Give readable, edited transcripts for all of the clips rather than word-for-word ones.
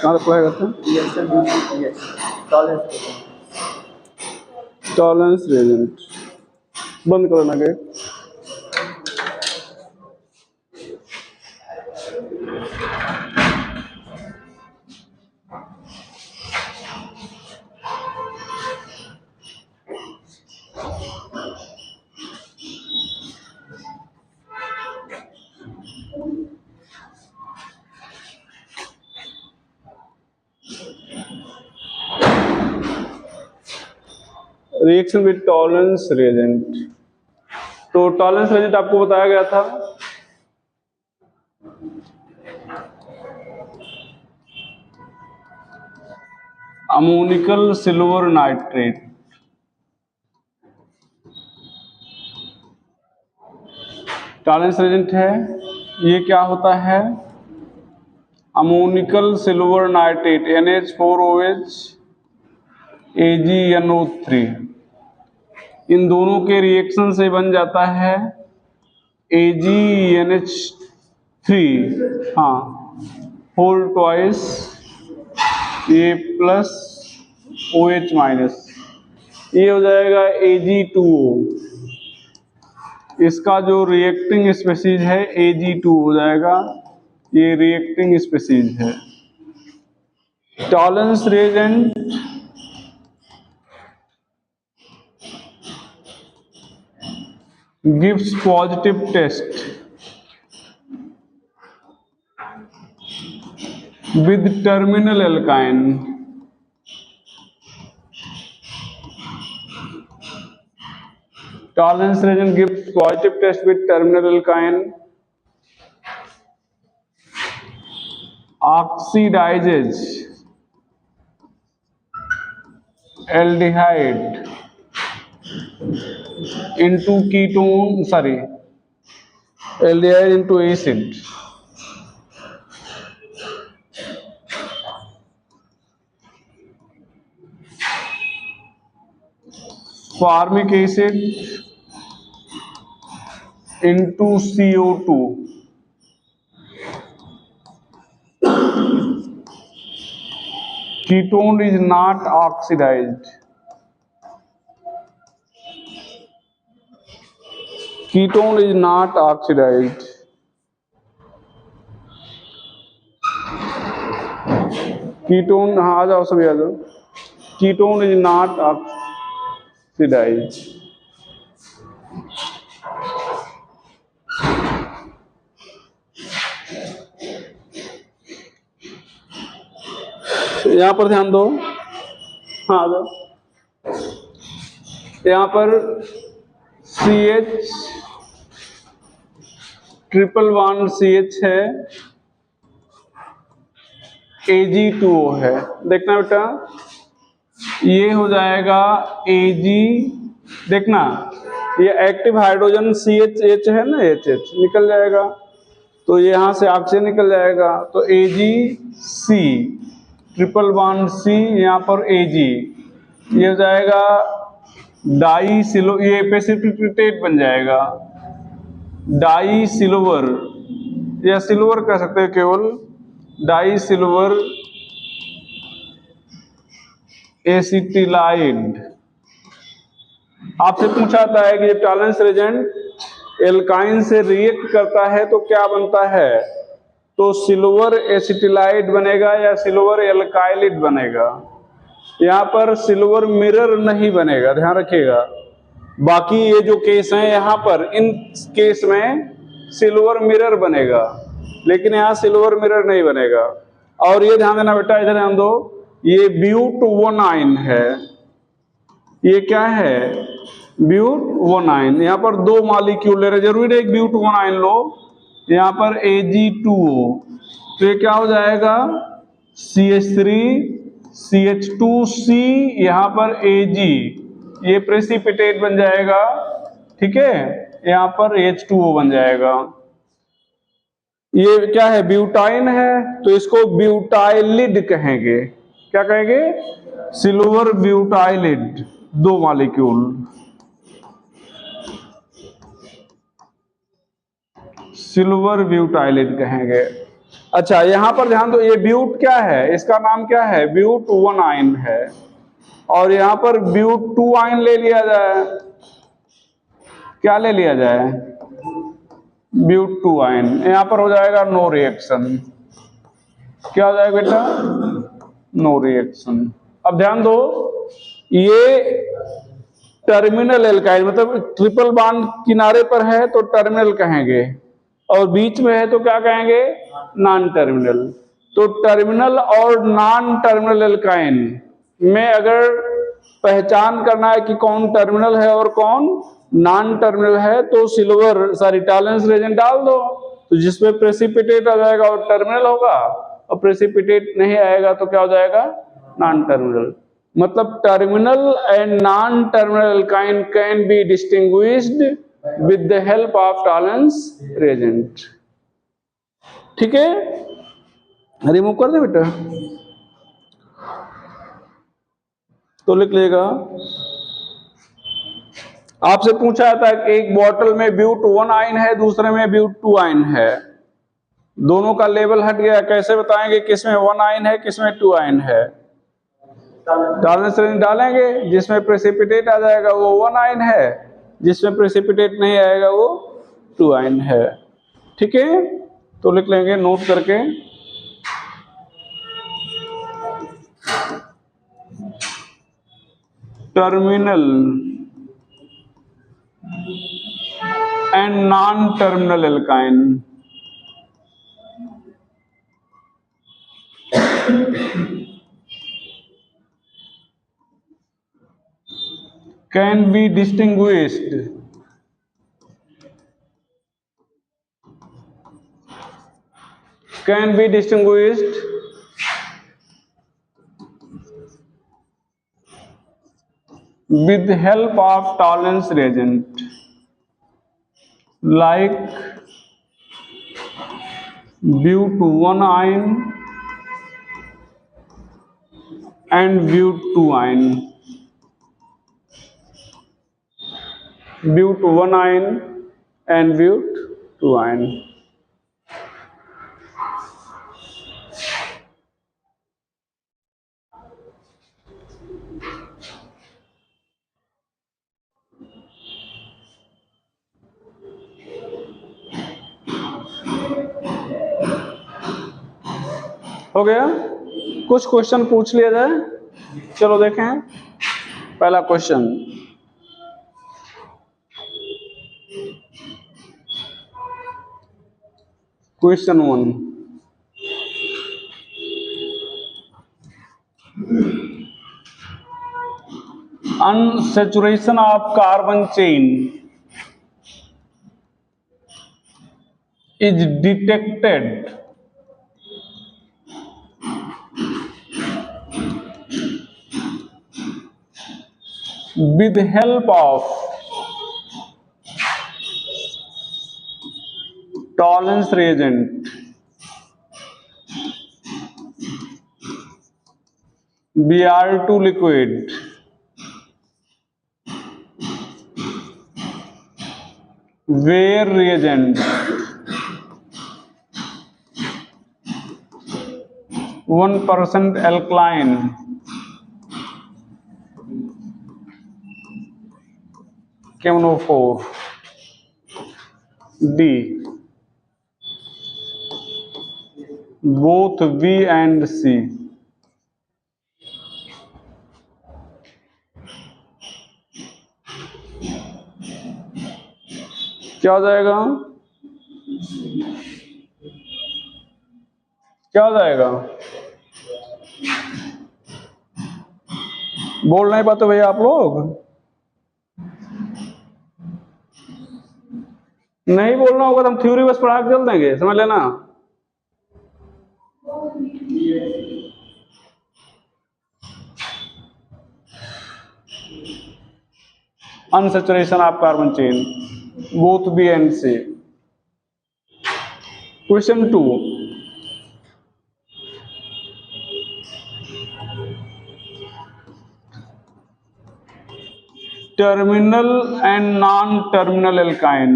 कहाँ अप्लाई करते हैं? टॉलरेंस रिएजेंट बंद करो ना gate. Reaction with Tollens reagent. तो टॉलरेंस रिएजेंट आपको बताया गया था ammoniacal silver nitrate. Tollens reagent है, ये क्या होता है? Ammoniacal silver nitrate NH4OH AgNO3। इन दोनों के रिएक्शन से बन जाता है AgNH3, हाँ, whole twice A plus OH minus, ये हो जाएगा Ag2O। इसका जो रिएक्टिंग स्पीशीज है Ag2 हो जाएगा, ये रिएक्टिंग स्पीशीज है। Tolerance reagent gives positive test with terminal alkyne। Tolerance reagent gives positive test with terminal alkyne, oxidizes aldehyde into ketone, aldehyde into acid। Formic acid into CO2। Ketone is not oxidized। Ketone is not oxidized। Ketone, हाँ आ जाओ सभी आ जाओ। Ketone is not oxidise. यहां पर ध्यान दो, हाँ आ जाओ। यहां पर CH ट्रिपल बॉन्ड CH है, Ag2O है। देखना बेटा, ये हो जाएगा Ag, देखना ये एक्टिव हाइड्रोजन CH है ना, HH निकल जाएगा, तो यहां से ऑक्सीजन निकल जाएगा, तो AgC ट्रिपल बॉन्ड C, यहाँ पर Ag, ये हो जाएगा डाई सिलो, ये प्रेसिपिटेट बन जाएगा डाई सिल्वर, या सिल्वर कह सकते हैं केवल, डाई सिल्वर एसिटिलाइड। आपसे पूछा जाता है कि जब टॉलरेंस रिएजेंट एल्काइन से रिएक्ट करता है तो क्या बनता है, तो सिल्वर एसिटिलाइड बनेगा या सिल्वर एल्काइलिड बनेगा। यहाँ पर सिल्वर मिरर नहीं बनेगा, ध्यान रखिएगा। बाकी ये जो केस हैं यहाँ पर, इन केस में सिल्वर मिरर बनेगा, लेकिन यहाँ सिल्वर मिरर नहीं बनेगा। और ये ध्यान देना बेटा, इधर ध्यान दो, ये ब्यूट-1 है, ये क्या है, ब्यूट-1। यहाँ पर दो मॉलिक्यूल ले रहे, जरूरी है एक ब्यूट-1 लो, यहाँ पर Ag2O, तो ये क्या हो जाएगा CH3 CH2C, यहाँ पर Ag, ये प्रेसिपिटेट बन जाएगा, ठीक है, यहाँ पर H2O बन जाएगा। ये क्या है, ब्यूटाइन है, तो इसको ब्यूटाइलिड कहेंगे। क्या कहेंगे, सिल्वर ब्यूटाइलिड, दो मॉलिक्यूल, सिल्वर ब्यूटाइलिड कहेंगे। अच्छा यहां पर ध्यान दो, ये ब्यूट क्या है, इसका नाम क्या है, ब्यूट 1 आयन है, और यहां पर ब्यूट 2 आयन ले लिया जाए, क्या ले लिया जाए, ब्यूट 2 आयन, यहां पर हो जाएगा नो रिएक्शन, क्या हो जाएगा बेटा, नो रिएक्शन। अब ध्यान दो, ये टर्मिनल एल्काइल मतलब ट्रिपल बॉन्ड किनारे पर है तो टर्मिनल कहेंगे, और बीच में है तो क्या कहेंगे, नॉन टर्मिनल। तो टर्मिनल और नॉन टर्मिनल एल्काइन में अगर पहचान करना है कि कौन टर्मिनल है और कौन नॉन टर्मिनल है, तो सिल्वर सॉरी टॉलरेंस रेजेंट डाल दो, तो जिसमें प्रेसिपिटेट आ जाएगा और टर्मिनल होगा, और प्रेसिपिटेट नहीं आएगा तो क्या हो जाएगा, नॉन टर्मिनल। मतलब terminal and non terminal alkyne can be distinguished with the help of Tollens reagent. ठीक है, रिमूव कर दे बेटा, तो लिख लेगा। आपसे पूछा जाता है कि एक बॉटल में ब्यूट 1 आयन है, दूसरे में ब्यूट 2 आयन है, दोनों का लेवल हट गया, कैसे बताएंगे किसमें 1 आयन है किसमें 2 आयन है, टॉलरेंस रेंज डालेंगे, जिसमें प्रेसिपिटेट आ जाएगा वो 1 आयन है, जिसमें प्रेसिपिटेट नहीं आएगा वो 2 आयन है। ठीक है, तो लिख लेंगे नोट करके, terminal and non terminal alkyne can be distinguished with the help of tolerance reagent like but 1 ion and but 2 ion, but 1 ion and but 2 ion। हो गया, कुछ क्वेश्चन पूछ लिया जाए, चलो देखें। पहला question, question 1, unsaturation of carbon chain is detected with the help of tolerance reagent Br2 liquid where reagent 1% alkaline KMNO4 D both B and C। क्या हो जाएगा, क्या हो जाएगा, बोल नहीं पाते भैया आप लोग, नहीं बोलना होगा तो हम थ्योरी बस पढ़ा के चल देंगे, समझ लेना। Unsaturation of carbon chain both B and C. Question 2, terminal and non terminal alkyne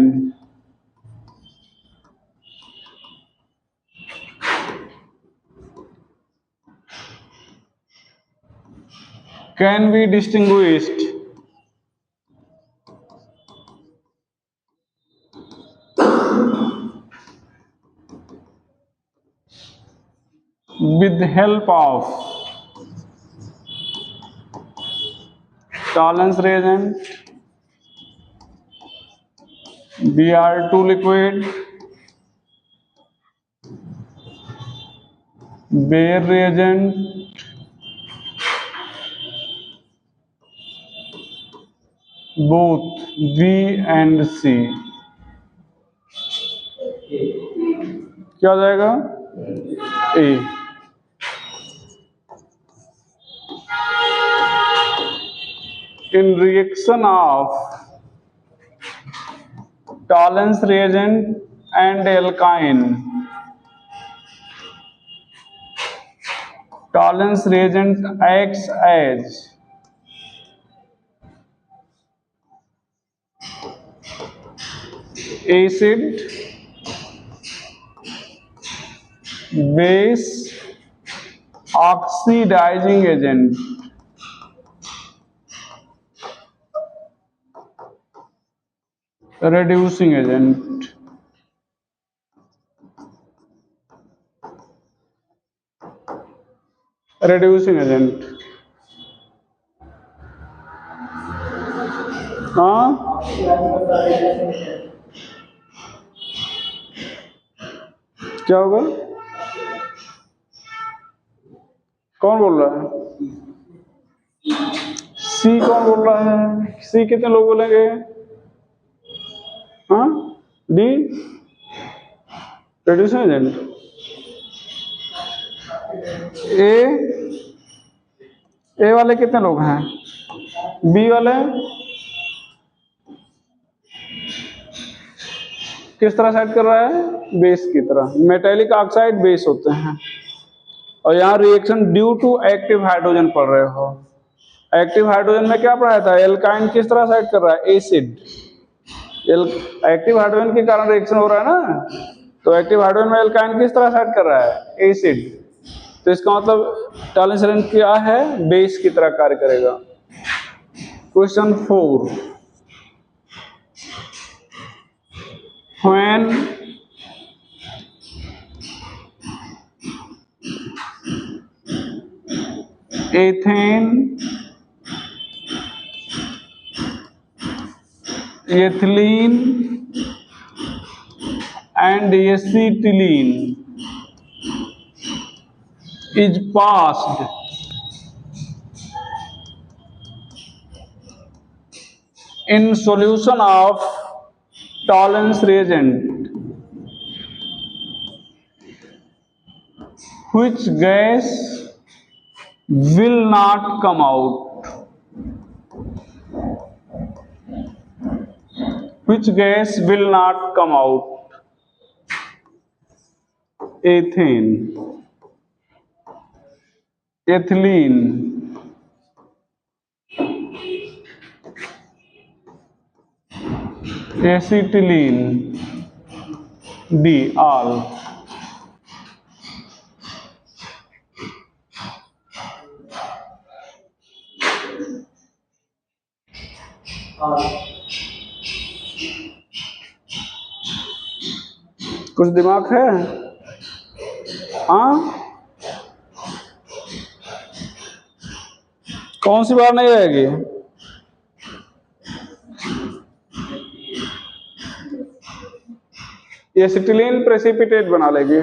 can be distinguished with the help of tolerance reagent, Br2 liquid, Bayer reagent, both B and C. क्या हो जाएगा? A. In reaction of tolerance reagent and alkyne, tolerance reagent acts as acid, base, oxidizing agent. Reducing agent. Reducing agent. हाँ, क्या होगा? कौन बोल रहा है? सी कौन बोल रहा है? सी कितने लोग बोलेंगे? हाँ, डी reducing agent. ए वाले कितने लोग हैं? बी वाले किस तरह सेट कर रहा है? बेस की तरह। मेटेलिक ऑक्साइड बेस होते हैं। और यहाँ reaction due to active hydrogen पढ़ रहे हो। एक्टिव हाइड्रोजन में क्या पढ़ाया था? एल्काइन किस तरह सेट कर रहा है? एसिड। एक्टिव हाइड्रोजन के कारण रिएक्शन हो रहा है ना, तो एक्टिव हाइड्रोजन में एल्काइन किस तरह सेट कर रहा है? एसिड। तो इसका मतलब टॉलरेंस रेंज क्या है? बेस की तरह कार्य करेगा। Question 4, when ethane, ethylene and acetylene is passed in solution of tolerance reagent, which gas will not come out? Which gas will not come out? Ethane, ethylene, acetylene, D, all. कुछ दिमाग है? हाँ, कौन सी बात नहीं रहेगी? एसिटिलीन प्रेसिपिटेट बना लेगी।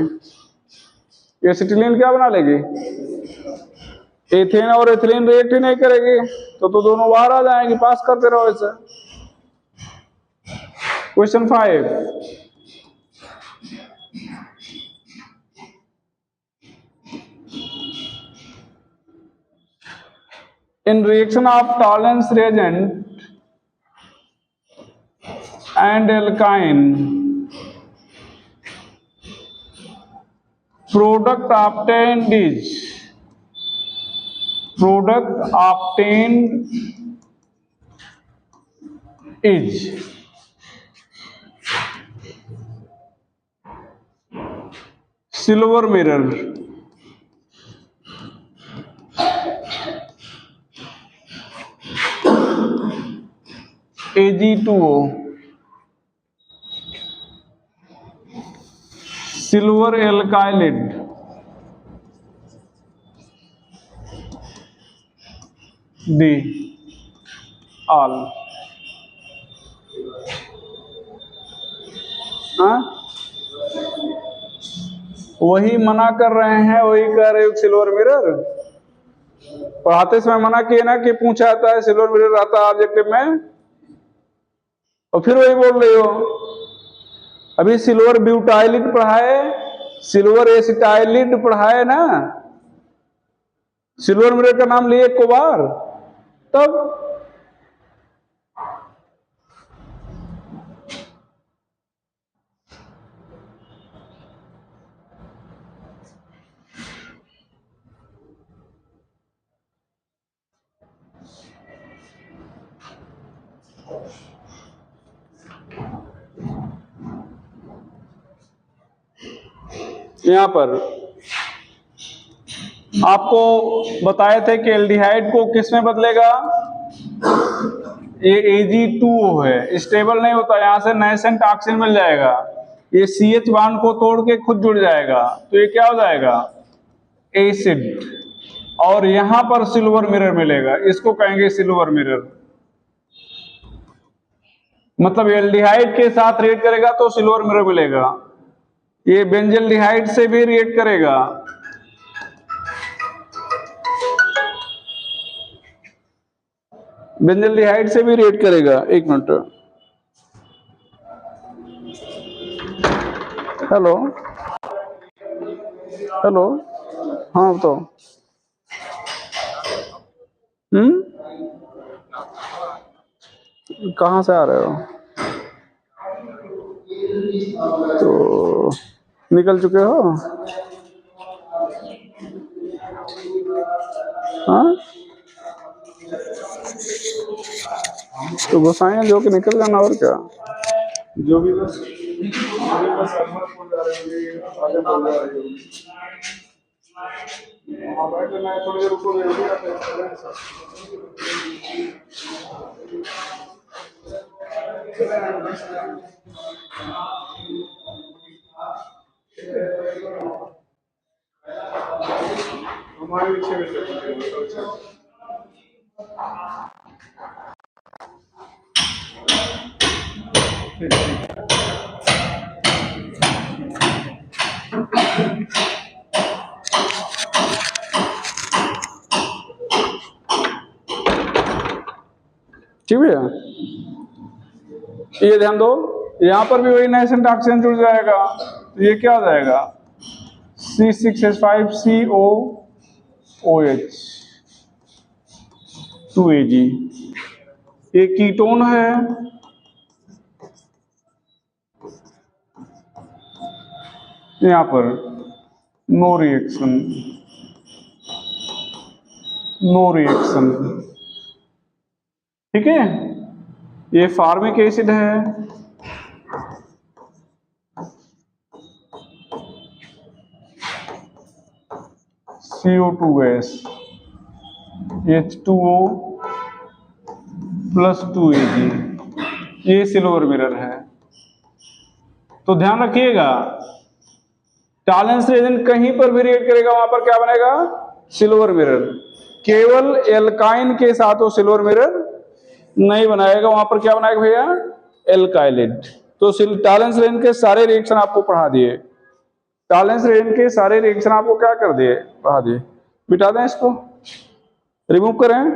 एसिटिलीन क्या बना लेगी? एथेन और एथिलीन रिएक्ट ही नहीं करेगी, तो दोनों बाहर आ जाएंगी। पास करते रहो ऐसे। Question 5, in reaction of tolerance reagent and alkyne, product obtained is silver mirror, Ag2O, silver alkylide, डी ऑल। हाँ, वही मना कर रहे हैं, वही कह रहे हो सिल्वर मिरर। पढ़ाते समय मना किए ना कि पूछा जाता है सिल्वर मिरर आता है ऑब्जेक्टिव में, और फिर वही बोल रही हो। अभी सिल्वर ब्यूटाइलिड पढ़ाए, सिल्वर एसिटाइलिड पढ़ाए ना, सिल्वर मिरर का नाम लिए एक बार, तब यहां पर आपको बताए थे कि एल्डिहाइड को किस में बदलेगा, ये Ag2O है, स्टेबल नहीं होता, यहां से नाइसेंट ऑक्सीजन मिल जाएगा, ये CH बॉन्ड को तोड़ के खुद जुड़ जाएगा, तो ये क्या हो जाएगा, एसिड। और यहां पर सिल्वर मिरर मिलेगा, इसको कहेंगे सिल्वर मिरर। मतलब एल्डिहाइड के साथ रिएक्ट करेगा तो सिल्वर मिरर मिलेगा, ये बेंजल्डिहाइड से भी रिएक्ट करेगा, बेंजल्डिहाइड से भी रिएक्ट करेगा। एक मिनट, हेलो हेलो, हाँ तो कहाँ से आ रहे हो? तो निकल चुके हो? हाँ, तो गोसाई जो कि निकल जाना, और क्या। जो भी बस थोड़ी देर रुको। हमारे ठीक है, ये ध्यान दो, यहां पर भी वही नाइसेंट ऑक्सीजन जुड़ जाएगा, तो ये क्या हो जाएगा, C6H5COOH 2Ag। ये कीटोन है, यहां पर नो रिएक्शन, नो रिएक्शन, ठीक है। ये फार्मिक एसिड है, CO2 गैस, H2O + 2Ag, ये सिल्वर मिरर है। तो ध्यान रखिएगा, टॉलेंस रिएजेंट कहीं पर भी रिएक्ट करेगा, वहां पर क्या बनेगा, सिल्वर मिरर। केवल एल्काइन के साथ वो सिल्वर मिरर नहीं बनाएगा, वहां पर क्या बनाएगा भैया, एल्काइलिड। तो टॉलेंस रिएजेंट के सारे रिएक्शन आपको पढ़ा दिए, टॉलेंस रिएजेंट के सारे रिएक्शन आपको क्या कर दिए, पढ़ा दिए। मिटा दें इसको, रिमूव करें,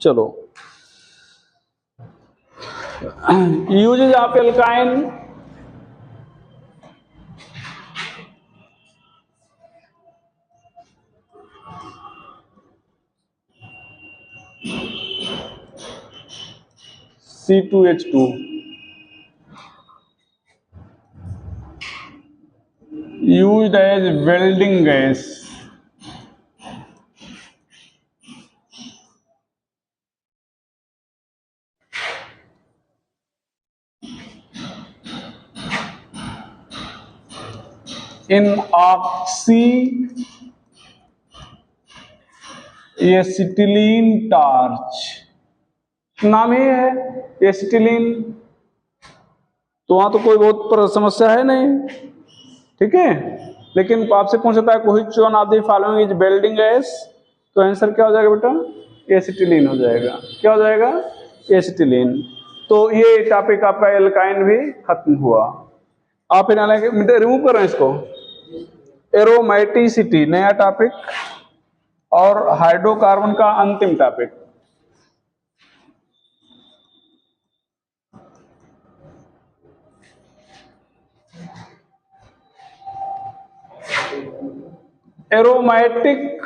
चलो। Uses of alkyne, C2H2 used as welding gas, in oxyacetylene torch, नाम ही है एसिटिलीन, तो वहां तो कोई बहुत समस्या है नहीं, ठीक है। लेकिन आपसे पूछता है कोई one of the following is building gas, तो आंसर क्या हो जाएगा बेटा, एसिटिलीन हो जाएगा। क्या हो जाएगा, एसिटिलीन। तो ये टॉपिक आपका एल्काइन भी खत्म हुआ। आप रिमूव कर रहे हैं इसको। एरोमेटिसिटी नया टॉपिक और हाइड्रोकार्बन का अंतिम टॉपिक। एरोमेटिक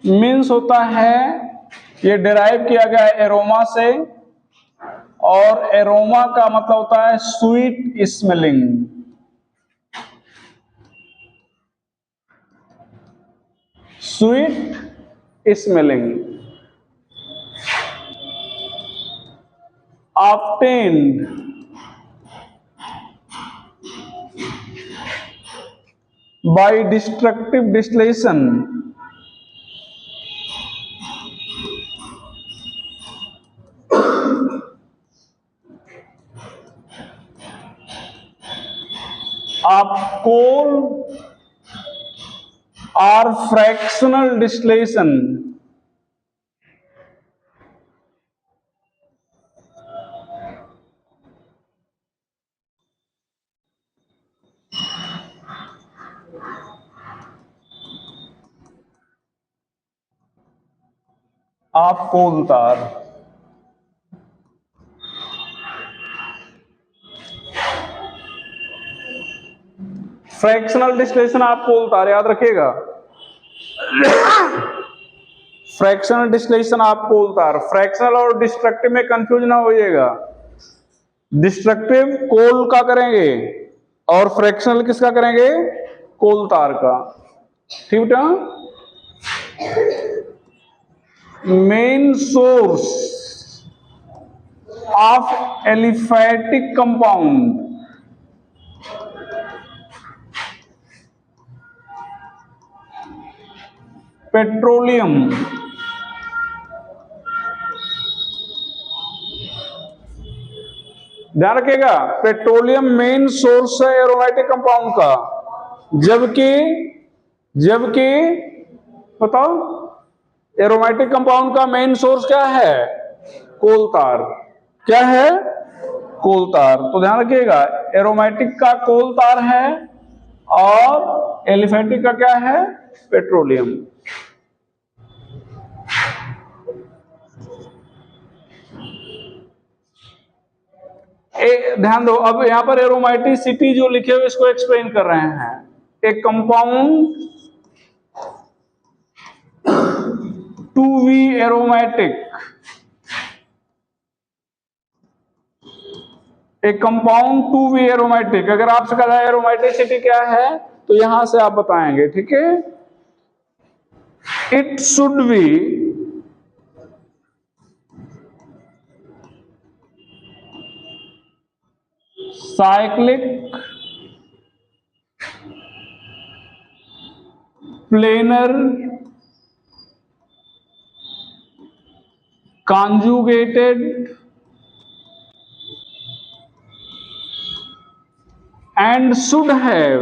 मीन्स होता है, ये डिराइव किया गया है एरोमा से, और एरोमा का मतलब होता है sweet smelling. Sweet smelling obtained by destructive distillation of coal or fractional distillation of coal tar। Fractional distillation of coal tar याद रखिएगा, fractional distillation of coal tar। Fractional और डिस्ट्रक्टिव में कंफ्यूज ना होइएगा। डिस्ट्रक्टिव कोल का करेंगे और फ्रैक्शनल किसका करेंगे, कोल तार का, ठीक बेटा। Main source of aliphatic compound petroleum, ध्यान रखिएगा, पेट्रोलियम मेन सोर्स है एरोमेटिक कंपाउंड का, जबकि बताओ एरोमेटिक कंपाउंड का मेन सोर्स क्या है, कोल तार। क्या है, कोल तार। तो ध्यान रखिएगा, एरोमेटिक का कोल तार है और एलिफेटिक का क्या है, पेट्रोलियम। ध्यान दो, अब यहां पर एरोमेटिसिटी जो लिखे हुए इसको एक्सप्लेन कर रहे हैं। एक कंपाउंड टू बी एरोमेटिक, एक कंपाउंड टू बी एरोमेटिक, अगर आपसे कहा जाए एरोमेटिसिटी क्या है तो यहां से आप बताएंगे, ठीक है। It should be cyclic, planar, conjugated and should have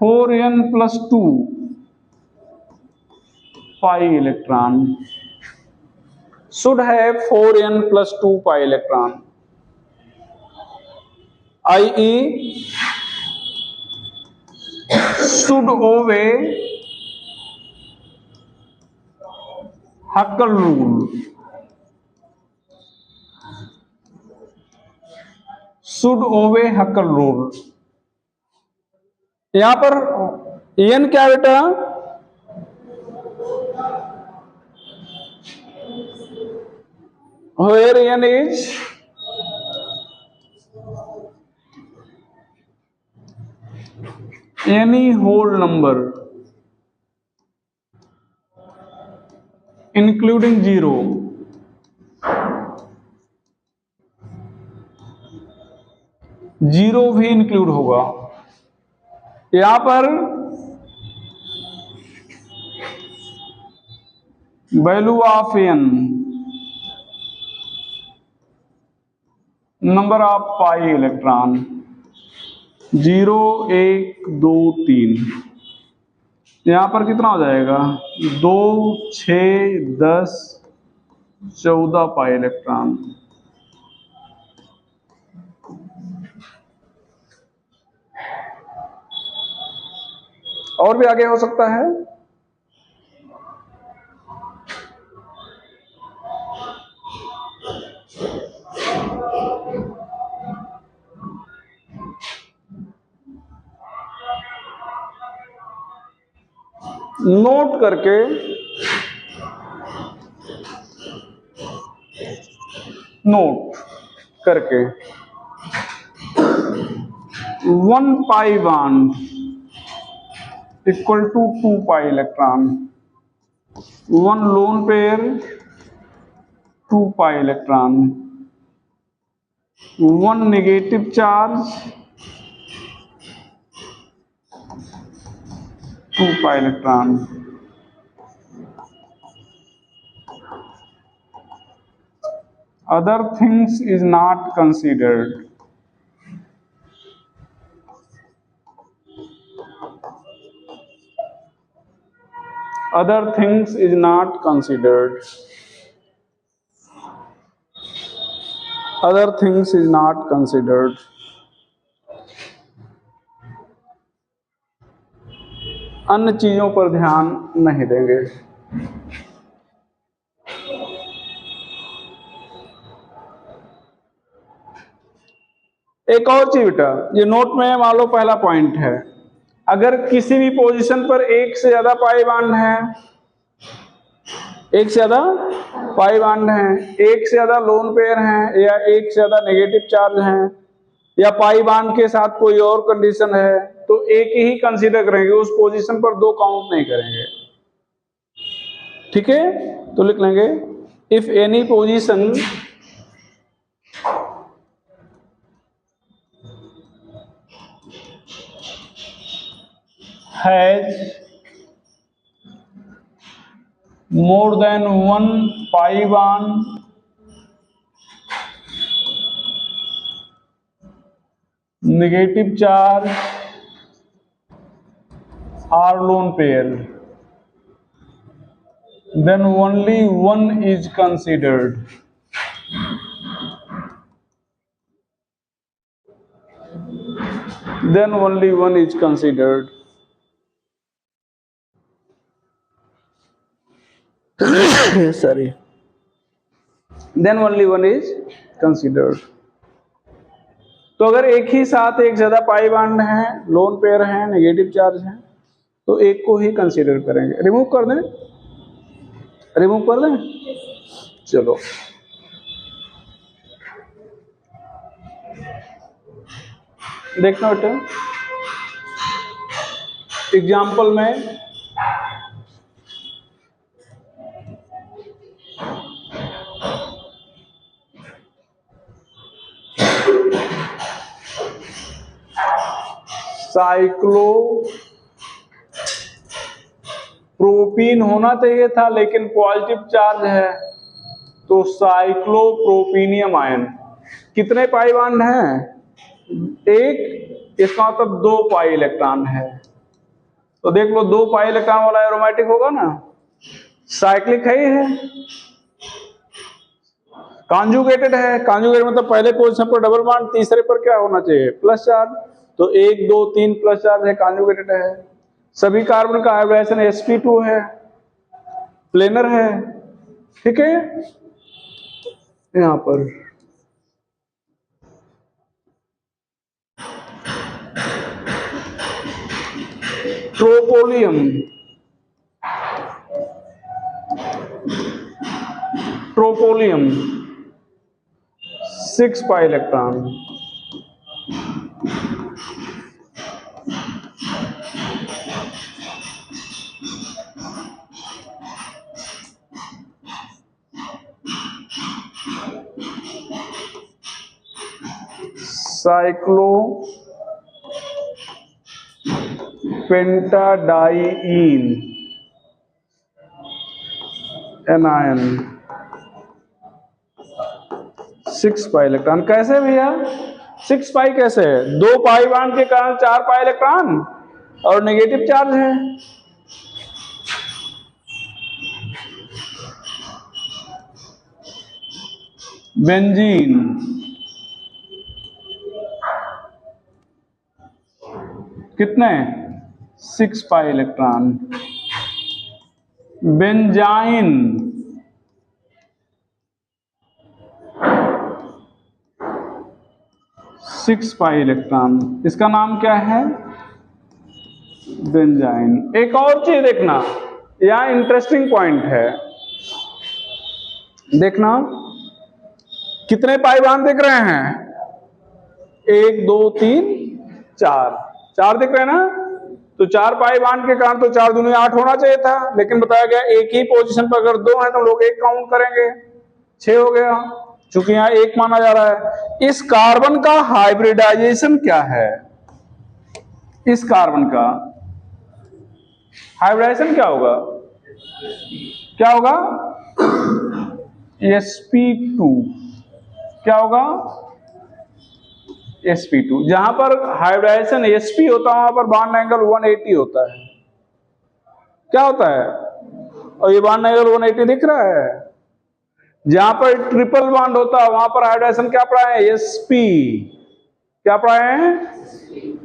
four n plus 2 pi electron, should have 4n plus 2 pi electron, i.e. should obey Huckel rule, should obey Huckel rule। यहां पर n क्या बेटा, where n is any whole number including 0, zero भी include होगा। यहां पर value of n, number of pi electron, 0 1 2 3। यहां पर कितना हो जाएगा, 2 6 10 14 पाई इलेक्ट्रॉन। और भी आगे हो सकता है। नोट करके करके 1 pi bond equal to 2 pi electron, 1 lone pair 2 pi electron, 1 negative charge 2 pi electron. Other things is not considered. Other things is not considered. Other things is not considered. अन्य चीजों पर ध्यान नहीं देंगे। एक और चीज बेटा, ये नोट में मान लो पहला पॉइंट है, अगर किसी भी पोजीशन पर एक से ज्यादा पाई बॉन्ड है, एक से ज्यादा पाई बॉन्ड है, एक से ज्यादा लोन पेयर हैं, या एक से ज्यादा नेगेटिव चार्ज हैं, या पाई बॉन्ड के साथ कोई और कंडीशन है, तो एक ही कंसीडर करेंगे, उस पोजीशन पर दो काउंट नहीं करेंगे। ठीक है, तो लिख लेंगे if any position has more than one pi bond, negative charge or lone pair, then only one is considered. Then only one is considered. Sorry. Then only one is considered. तो अगर एक ही साथ एक ज्यादा पाई बॉन्ड है, lone pair है, negative charge है, तो एक को ही कंसीडर करेंगे। रिमूव कर दें, रिमूव कर दें। चलो देखना बेटा, एग्जाम्पल में साइक्लोप्रोपीन होना चाहिए था, लेकिन पॉजिटिव चार्ज है, तो साइक्लोप्रोपीनियम आयन। कितने पाई बॉन्ड हैं? एक, इसका मतलब 2 पाई इलेक्ट्रॉन है। तो देख लो 2 पाई इलेक्ट्रॉन वाला एरोमेटिक होगा ना, साइक्लिक है, कॉन्जुगेटेड है। कॉन्जुगेटेड मतलब पहले पोजीशन पर डबल बॉन्ड, तीसरे पर क्या होना चाहिए, प्लस चार्ज। तो 1 2 3 प्लस चार्ज है, कॉन्जुगेटेड है। सभी कार्बन का हाइब्रिडाइजेशन sp2 है, प्लेनर है। ठीक है, यहां पर tropylium, tropylium 6 pi electron, cyclopentadiene anion 6 pi electron. कैसे भैया 6 पाई कैसे है? 2 पाई बॉन्ड के कारण 4 पाई इलेक्ट्रॉन और नेगेटिव चार्ज है। बेंजीन कितने 6 pi electron. Benzene 6 pi electron. इसका नाम क्या है? बेंजाइन। एक और चीज देखना, यहां इंटरेस्टिंग पॉइंट है, देखना कितने पाई बॉन्ड दिख रहे हैं? 1 2 3 4, 4 दिख रहे हैं ना? तो 4 पाई बॉन्ड के कारण तो 4 दूनी 8 होना चाहिए था, लेकिन बताया गया एक ही पोजीशन पर अगर 2 है तो लोग 1 काउंट करेंगे, 6 हो गया, चूंकि यहां 1 माना जा रहा है। इस कार्बन का हाइब्रिडाइजेशन क्या है? इस कार्बन का हाइब्रिडाइजेशन क्या होगा? क्या होगा? sp2। क्या होगा? sp2। जहां पर हाइब्रिडाइजेशन sp होता है वहां पर बॉन्ड एंगल 180 होता है। क्या होता है? और ये बॉन्ड एंगल 180 दिख रहा है। जहां पर ट्रिपल बॉन्ड होता है वहां पर हाइब्रिडाइजेशन क्या पढ़ा है? sp। क्या पढ़ा है?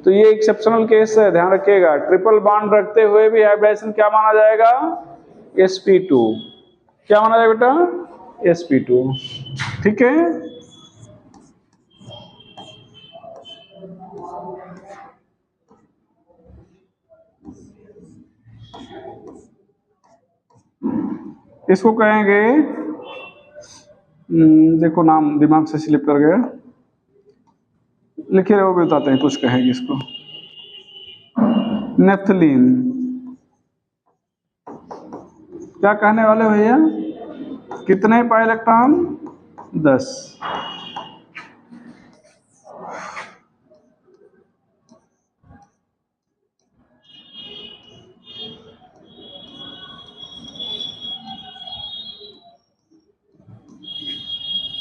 तो ये एक्सेप्शनल केस है, ध्यान रखिएगा। ट्रिपल बॉन्ड रखते हुए भी हाइब्रिडाइजेशन क्या माना जाएगा? sp2। क्या माना जाएगा बेटा? sp2। ठीक है। इसको कहेंगे, देखो नाम दिमाग से स्लिप कर गया, लिखे रहे, वो भी बताते हैं कुछ कहेंगे इसको। नेफ्थलीन। क्या कहने वाले भैया? कितने पाई इलेक्ट्रॉन? 10।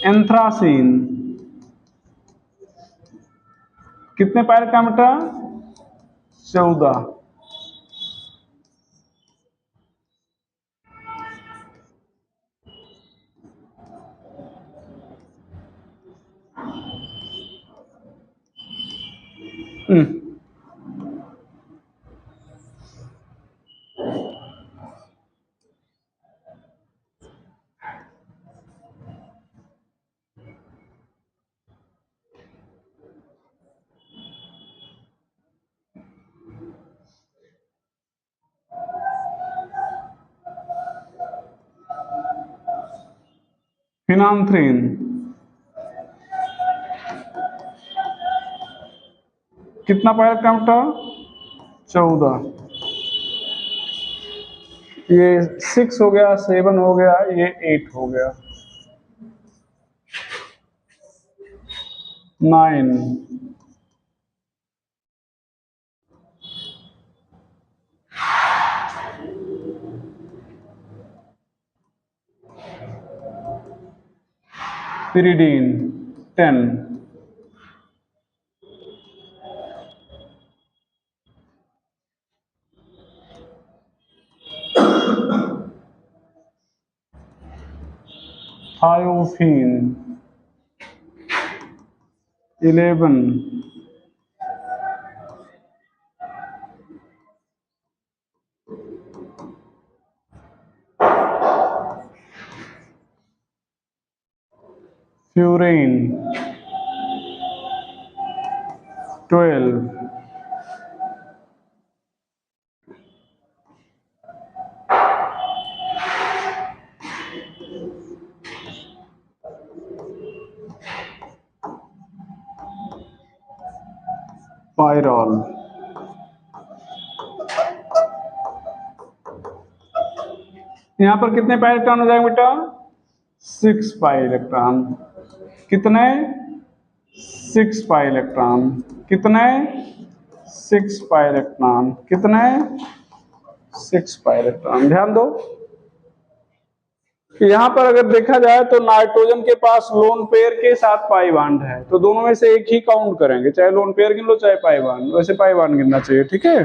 एंथ्रासीन कितने पाई इलेक्ट्रॉन बेटा? 14। फिनांथ्रीन कितना पाई इलेक्ट्रॉन बेटा? 14। ये 6 हो गया, 7 हो गया, ये 8 हो गया, 9। पिरिडीन 10। थायोफीन 11। फ्यूरेन 12। पायरॉल यहां पर कितने पाई इलेक्ट्रॉन हो जाएंगे बेटा? 6 पाई इलेक्ट्रॉन। कितने? 6 पाई इलेक्ट्रॉन। कितने? 6 पाई इलेक्ट्रॉन। कितने? 6 पाई इलेक्ट्रॉन। ध्यान दो, यहां पर अगर देखा जाए तो नाइट्रोजन के पास लोन पेयर के साथ पाई बॉन्ड है, तो दोनों में से एक ही काउंट करेंगे, चाहे लोन पेयर गिन लो चाहे पाई बॉन्ड, वैसे पाई बॉन्ड गिनना चाहिए। ठीक है,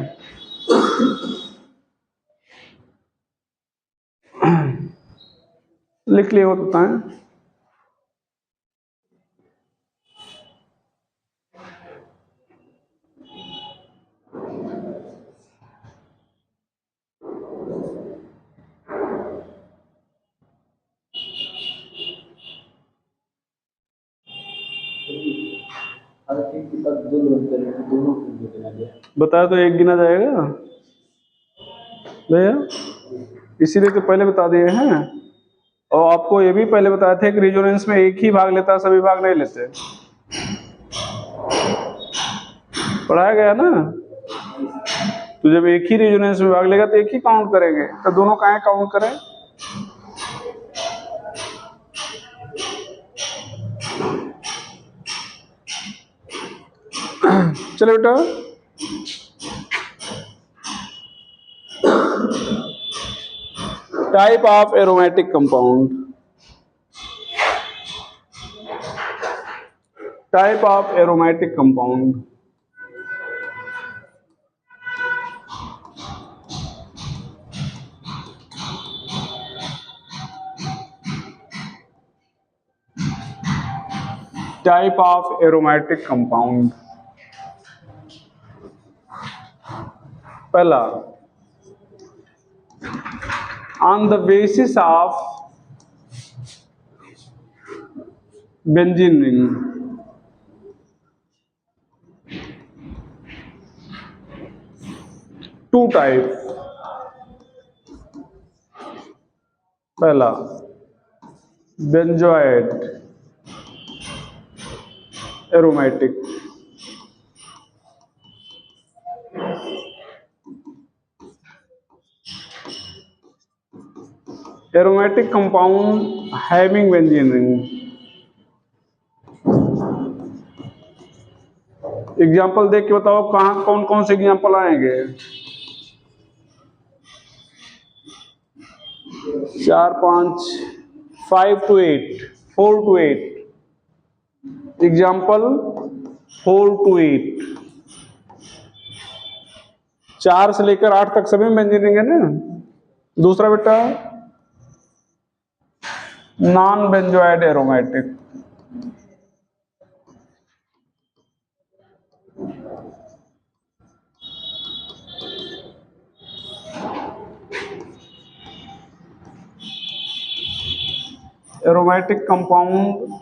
लिख लिए हो तो बताएं। बताया तो एक गिना जाएगा भैया, इसीलिए तो पहले बता दिए हैं। और आपको ये भी पहले बताया थे कि रेजोनेंस में एक ही भाग लेता है, सभी भाग नहीं लेते, पढ़ाया गया ना। तो जब एक ही रेजोनेंस में भाग लेगा तो एक ही काउंट करेंगे, तो दोनों कहाँ काउंट करें। चलो बेटा, type of aromatic compound, type of aromatic compound. Type of aromatic compound, पहला, on the basis of benzene ring, two type, पहला benzoid aromatic, aromatic compound having benzene ring. Example देख के बताओ कहाँ कौन कौन से एग्जाम्पल आएंगे। 4 5 5 to 8, 4 to 8 एग्जाम्पल, 4 to 8, 4 से लेकर 8 तक सभी में बेंजीन रिंग है ना। दूसरा बेटा, non benzoid aromatic, aromatic compound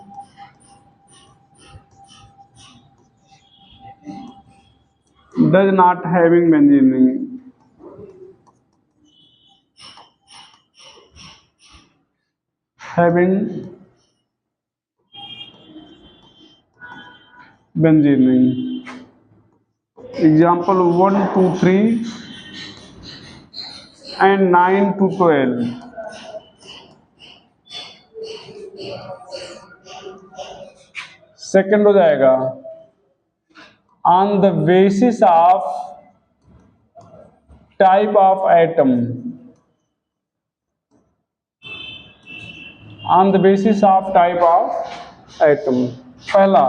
does not having benzene ring, having benzene ring। Example 1 2 3 and 9 to 12। Second हो जाएगा, on the basis of type of atom, on the basis of type of atom. पहला,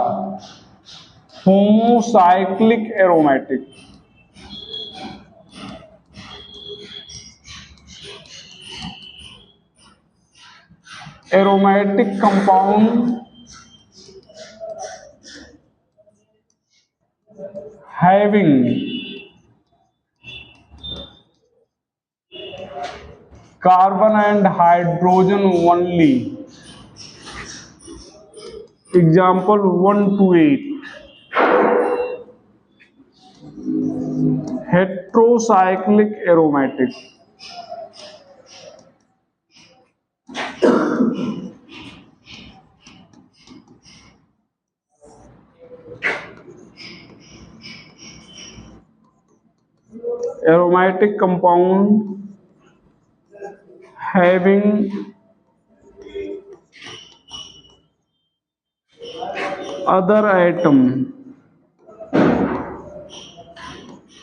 homocyclic aromatic, aromatic compound having carbon and hydrogen only। Example 1 to 8, heterocyclic aromatic, aromatic compound having other atom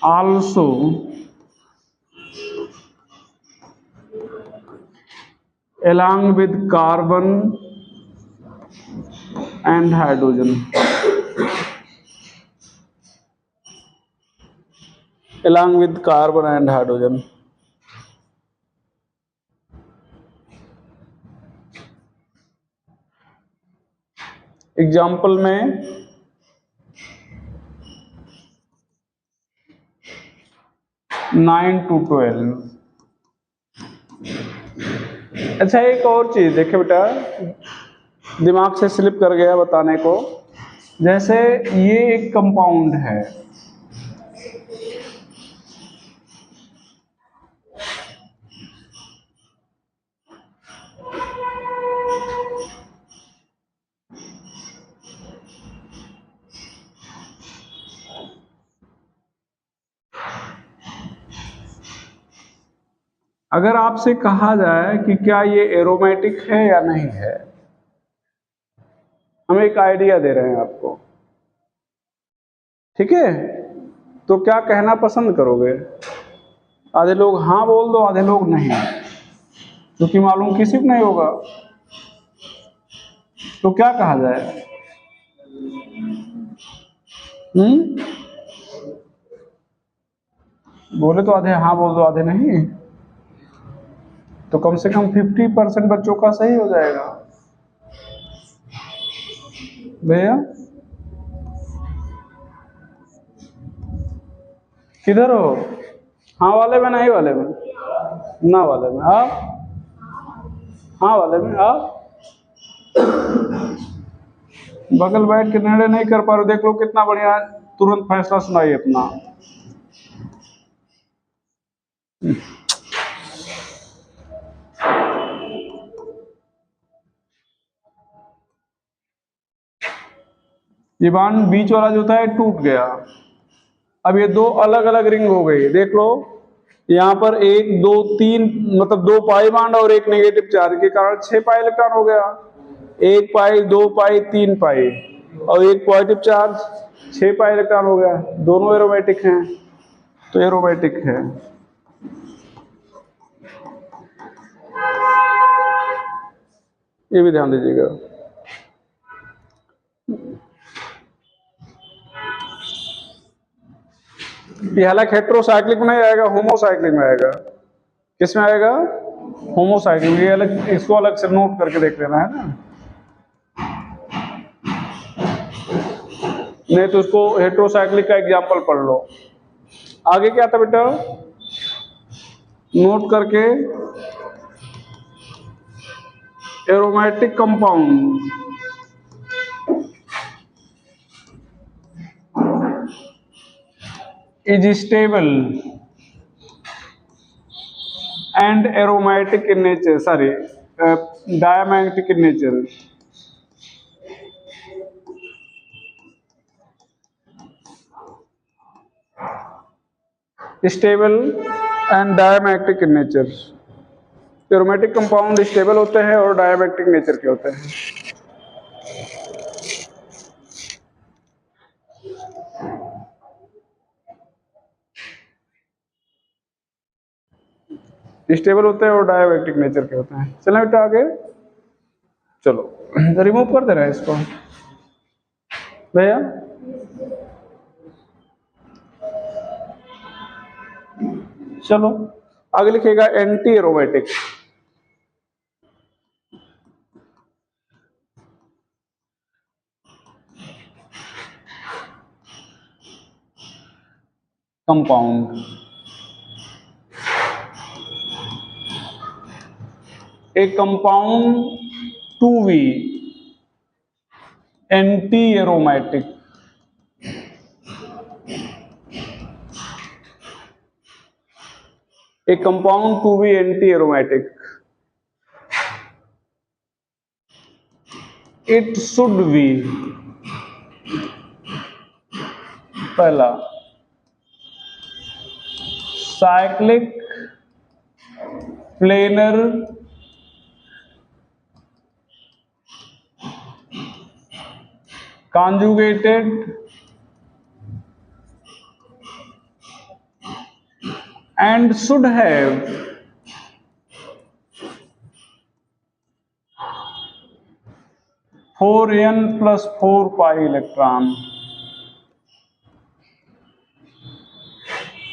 also along with carbon and hydrogen, along with carbon and hydrogen. Example में 9 to 12। अच्छा, एक और चीज देखे बेटा, दिमाग से slip कर गया बताने को। जैसे ये एक कंपाउंड है, अगर आपसे कहा जाए कि क्या ये एरोमेटिक है या नहीं है, हम एक आइडिया दे रहे हैं आपको, ठीक है, तो क्या कहना पसंद करोगे? आधे लोग हाँ बोल दो, आधे लोग नहीं, क्योंकि मालूम किसी को नहीं होगा। तो क्या कहा जाए? बोले तो आधे हाँ बोल दो, आधे नहीं, तो कम से कम 50% बच्चों का सही हो जाएगा भैया। किधर हो? हाँ वाले में, नहीं वाले में, ना वाले में, आप हाँ वाले में, आप बगल बैठ के निर्णय नहीं कर पा रहे, देख लो कितना बढ़िया, तुरंत फैसला सुनाइए अपना। ये बांध बीच वाला जो था टूट गया, अब ये दो अलग अलग रिंग हो गई, देख लो यहाँ पर 1 2 3, मतलब 2 पाई बांड और एक नेगेटिव चार्ज के कारण 6 पाई इलेक्ट्रॉन हो गया। 1 पाई, 2 पाई, 3 पाई और एक पॉजिटिव चार्ज, 6 पाई इलेक्ट्रॉन हो गया। दोनों एरोमेटिक हैं, तो एरोमेटिक है। ये भी ध्यान दीजिएगा। ये हालांकि हेट्रोसाइक्लिक में नहीं आएगा, होमोसाइक्लिक में आएगा। किस में आएगा? होमोसाइक्लिक में। ये अलग, इसको अलग से नोट करके देख लेना है ना, नहीं तो उसको हेट्रोसाइक्लिक का एग्जाम्पल पढ़ लो। आगे क्या था बेटा? नोट करके, aromatic compound is stable and aromatic in nature, sorry, diamagnetic in nature. Stable and diamagnetic in nature. Aromatic compound stable होते हैं और डायमैग्नेटिक नेचर के होते हैं। स्टेबल होते हैं और डायमैग्नेटिक नेचर के होते हैं। चलो बेटा आगे चलो, रिमूव कर दे रहे हैं इसको भैया। चलो आगे लिखेगा anti aromatic. Compound, a compound 2V anti-aromatic, a compound 2V anti-aromatic, it should be, पहला cyclic, planar, conjugated, and should have 4n plus 4 pi electron.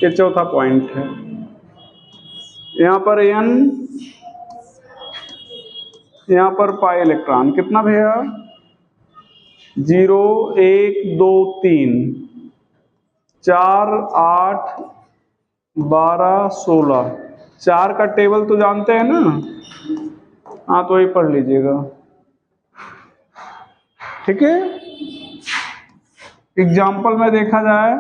ये चौथा पॉइंट है। यहां पर n, यहां पर पाई इलेक्ट्रॉन कितना भैया? 0 1 2 3 4 8 12 16। 4 का टेबल तो जानते हैं ना? हाँ, तो वही पढ़ लीजिएगा, ठीक है। एग्जाम्पल में देखा जाए,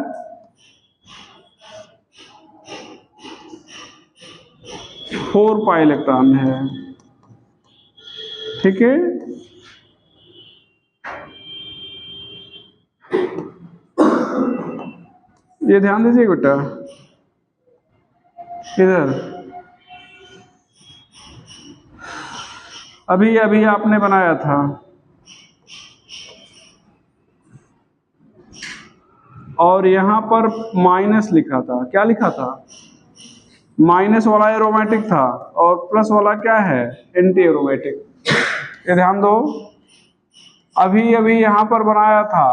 फोर पाई इलेक्ट्रॉन है, ठीक है। ये ध्यान दीजिए बेटा, इधर अभी अभी आपने बनाया था, और यहां पर माइनस लिखा था। क्या लिखा था? माइनस वाला एरोमेटिक था, और प्लस वाला क्या है? Anti aromatic. ये ध्यान दो, अभी अभी यहां पर बनाया था,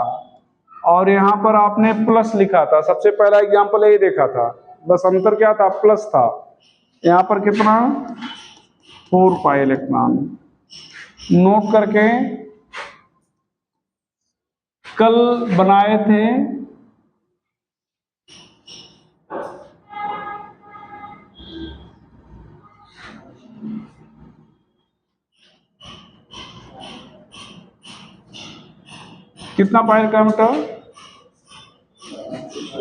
और यहां पर आपने प्लस लिखा था। सबसे पहला एग्जांपल यही देखा था, बस अंतर क्या था? प्लस था। यहां पर कितना? 4 पाई इलेक्ट्रॉन। नोट करके कल बनाए थे कितना पाई का मीटर?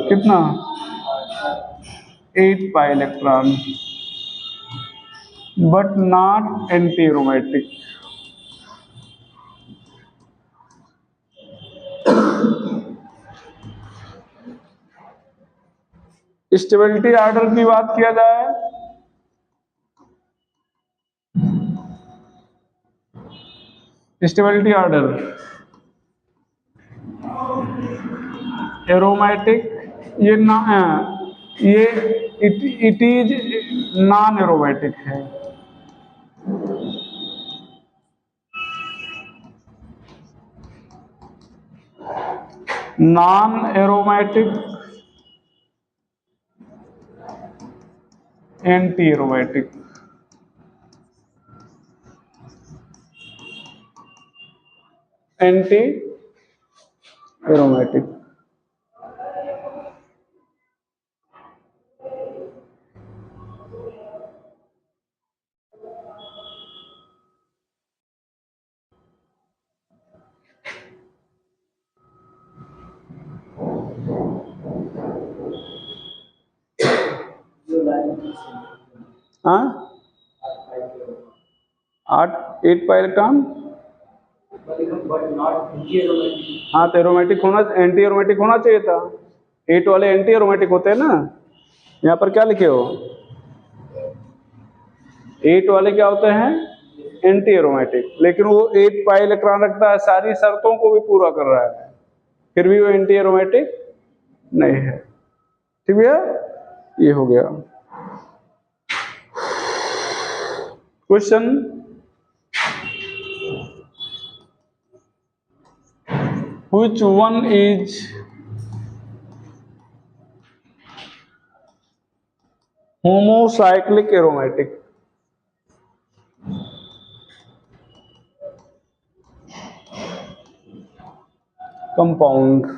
कितना? 8 pi electron, but not anti aromatic. Stability order की बात किया जाए, स्टेबिलिटी ऑर्डर एरोमेटिक, ये ना, ये इट इज नॉन एरोमेटिक है। Non aromatic, anti aromatic. Anti aromatic. हाँ, 8 पाई इलेक्ट्रॉन। हाँ, तो एरोमेटिक होना, एंटी एरोमेटिक होना चाहिए था। 8 वाले एंटी एरोमेटिक होते हैं ना। यहाँ पर क्या लिखे हो? 8 वाले क्या होते हैं? Anti aromatic. लेकिन वो 8 पाई इलेक्ट्रॉन रखता है, सारी शर्तों को भी पूरा कर रहा है, फिर भी वो एंटी एरोमेटिक नहीं है, ठीक है। ये हो गया question. Which one is homocyclic aromatic? Compound।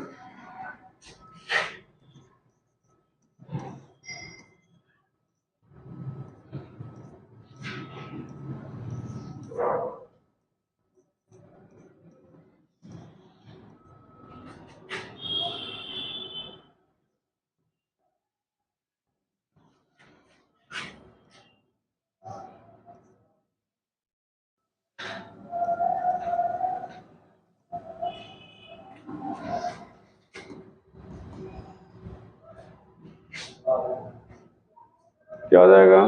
क्या हो जाएगा?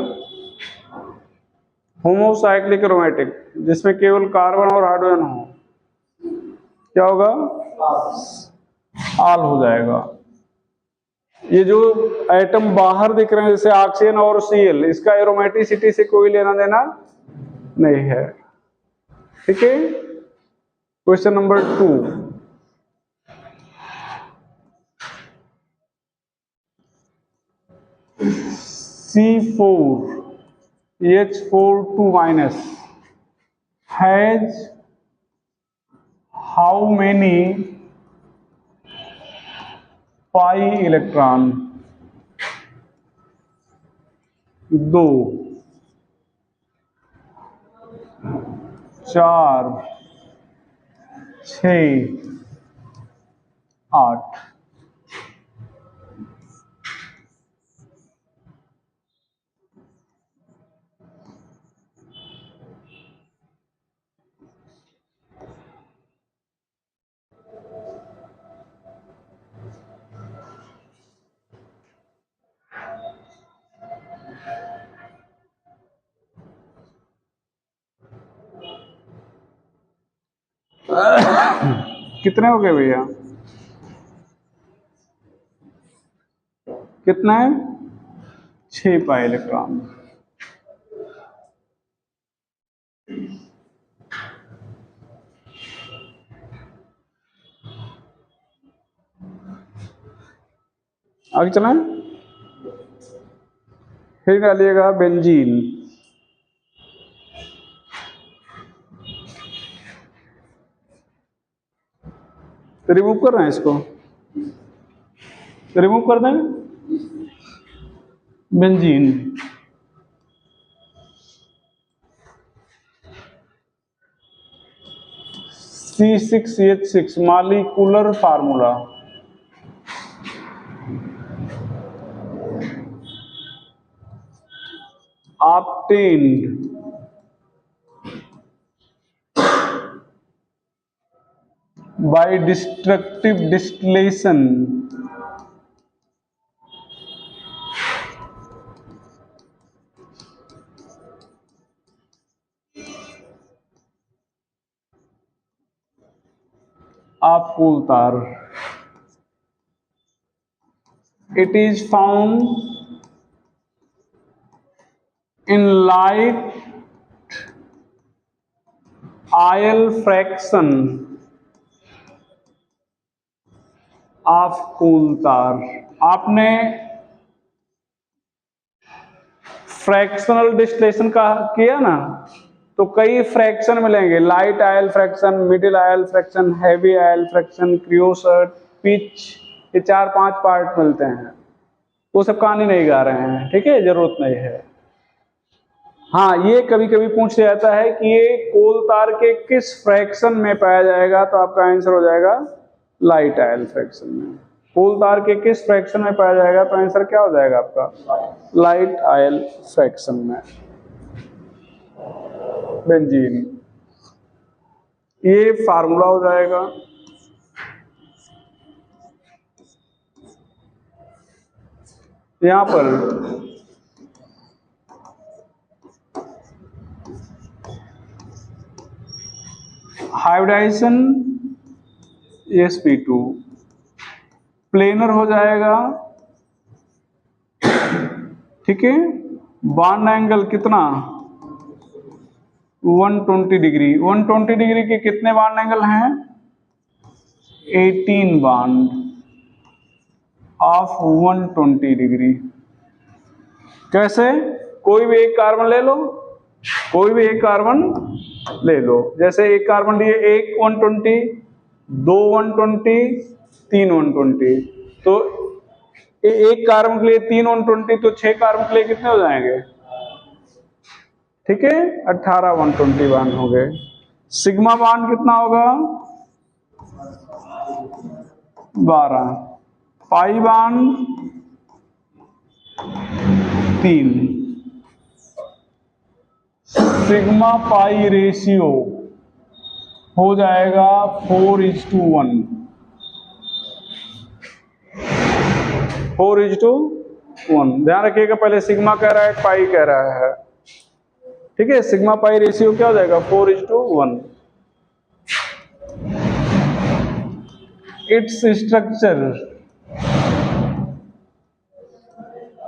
होमोसाइक्लिक एरोमेटिक, जिसमें केवल कार्बन और हाइड्रोजन हो, क्या होगा? आल हो जाएगा। ये जो एटम बाहर दिख रहे हैं जैसे ऑक्सीजन और Cl, इसका एरोमेटिसिटी से कोई लेना देना नहीं है, ठीक है। Question number 2, C4H42 minus has how many pi electron? 2, 4, 6, 8। कितने हो गए भैया? कितना है? 6 पाई इलेक्ट्रॉन। आगे चलें, फिर डालिएगा बेंजीन। रिमूव कर रहे हैं इसको, रिमूव कर दें benzene. C6H6 molecular formula. obtained by destructive distillation of coal tar. It is found in light oil fraction of coal tar। आपने फ्रैक्शनल डिस्टिलेशन का किया ना, तो कई फ्रैक्शन मिलेंगे, light oil fraction, middle oil fraction, heavy oil fraction, creosote, pitch, ये 4-5 part मिलते हैं। वो सब कहानी नहीं गा रहे हैं, ठीक है, जरूरत नहीं है। हाँ, ये कभी कभी पूछ लिया जाता है कि ये कोल तार के किस फ्रैक्शन में पाया जाएगा, तो आपका आंसर हो जाएगा लाइट आयल फ्रैक्शन में। कोल तार के किस फ्रैक्शन में पाया जाएगा, तो आंसर क्या हो जाएगा आपका लाइट आयल फ्रैक्शन में बेंजीन। ये फार्मूला हो जाएगा। यहां पर हाइब्रिडाइजेशन sp2 प्लेनर हो जाएगा, ठीक है। बॉन्ड एंगल कितना 120 डिग्री। 120 डिग्री के कितने बॉन्ड एंगल हैं? 18 बॉन्ड ऑफ 120 डिग्री। कैसे? कोई भी एक कार्बन ले लो, कोई भी एक कार्बन ले लो, जैसे एक कार्बन लिए, एक 120, 2 120, 3 120, तो एक कार्बन के लिए 3 120, तो 6 कार्बन के लिए कितने हो जाएंगे? ठीक है, 18 120 बॉन्ड हो गए। सिग्मा बॉन्ड कितना होगा? 12। Pi bond 3। Sigma pi ratio हो जाएगा 4:1। 4:1। ध्यान रखिएगा, पहले सिग्मा कह रहा है, पाई कह रहा है, ठीक है। सिग्मा पाई रेशियो क्या हो जाएगा? 4:1। Its structure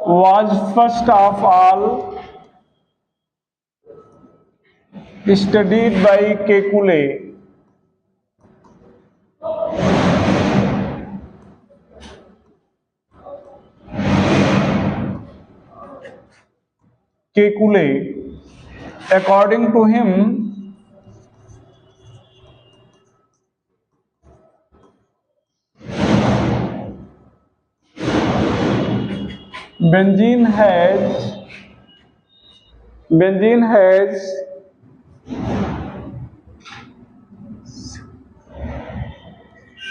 was first of all studied by Kekulé Kekule, according to him, benzene has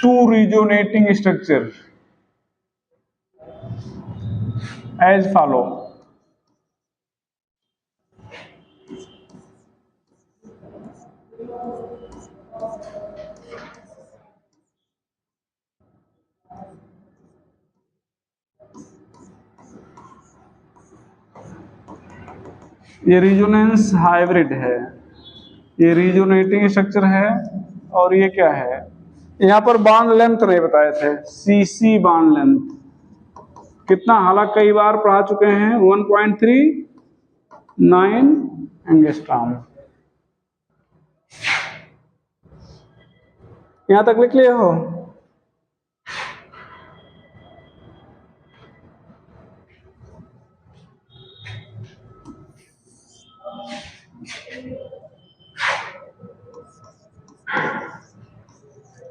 two resonating structure as follow. ये रिजोनेंस हाइब्रिड है, ये रिजोनेटिंग स्ट्रक्चर है, और ये क्या है, यहाँ पर बॉन्ड लेंथ नहीं बताए थे, सीसी बॉन्ड लेंथ कितना, हालांकि कई बार पढ़ा चुके हैं, 1.39 एंगस्ट्रॉम। यहां तक लिख लिए हो?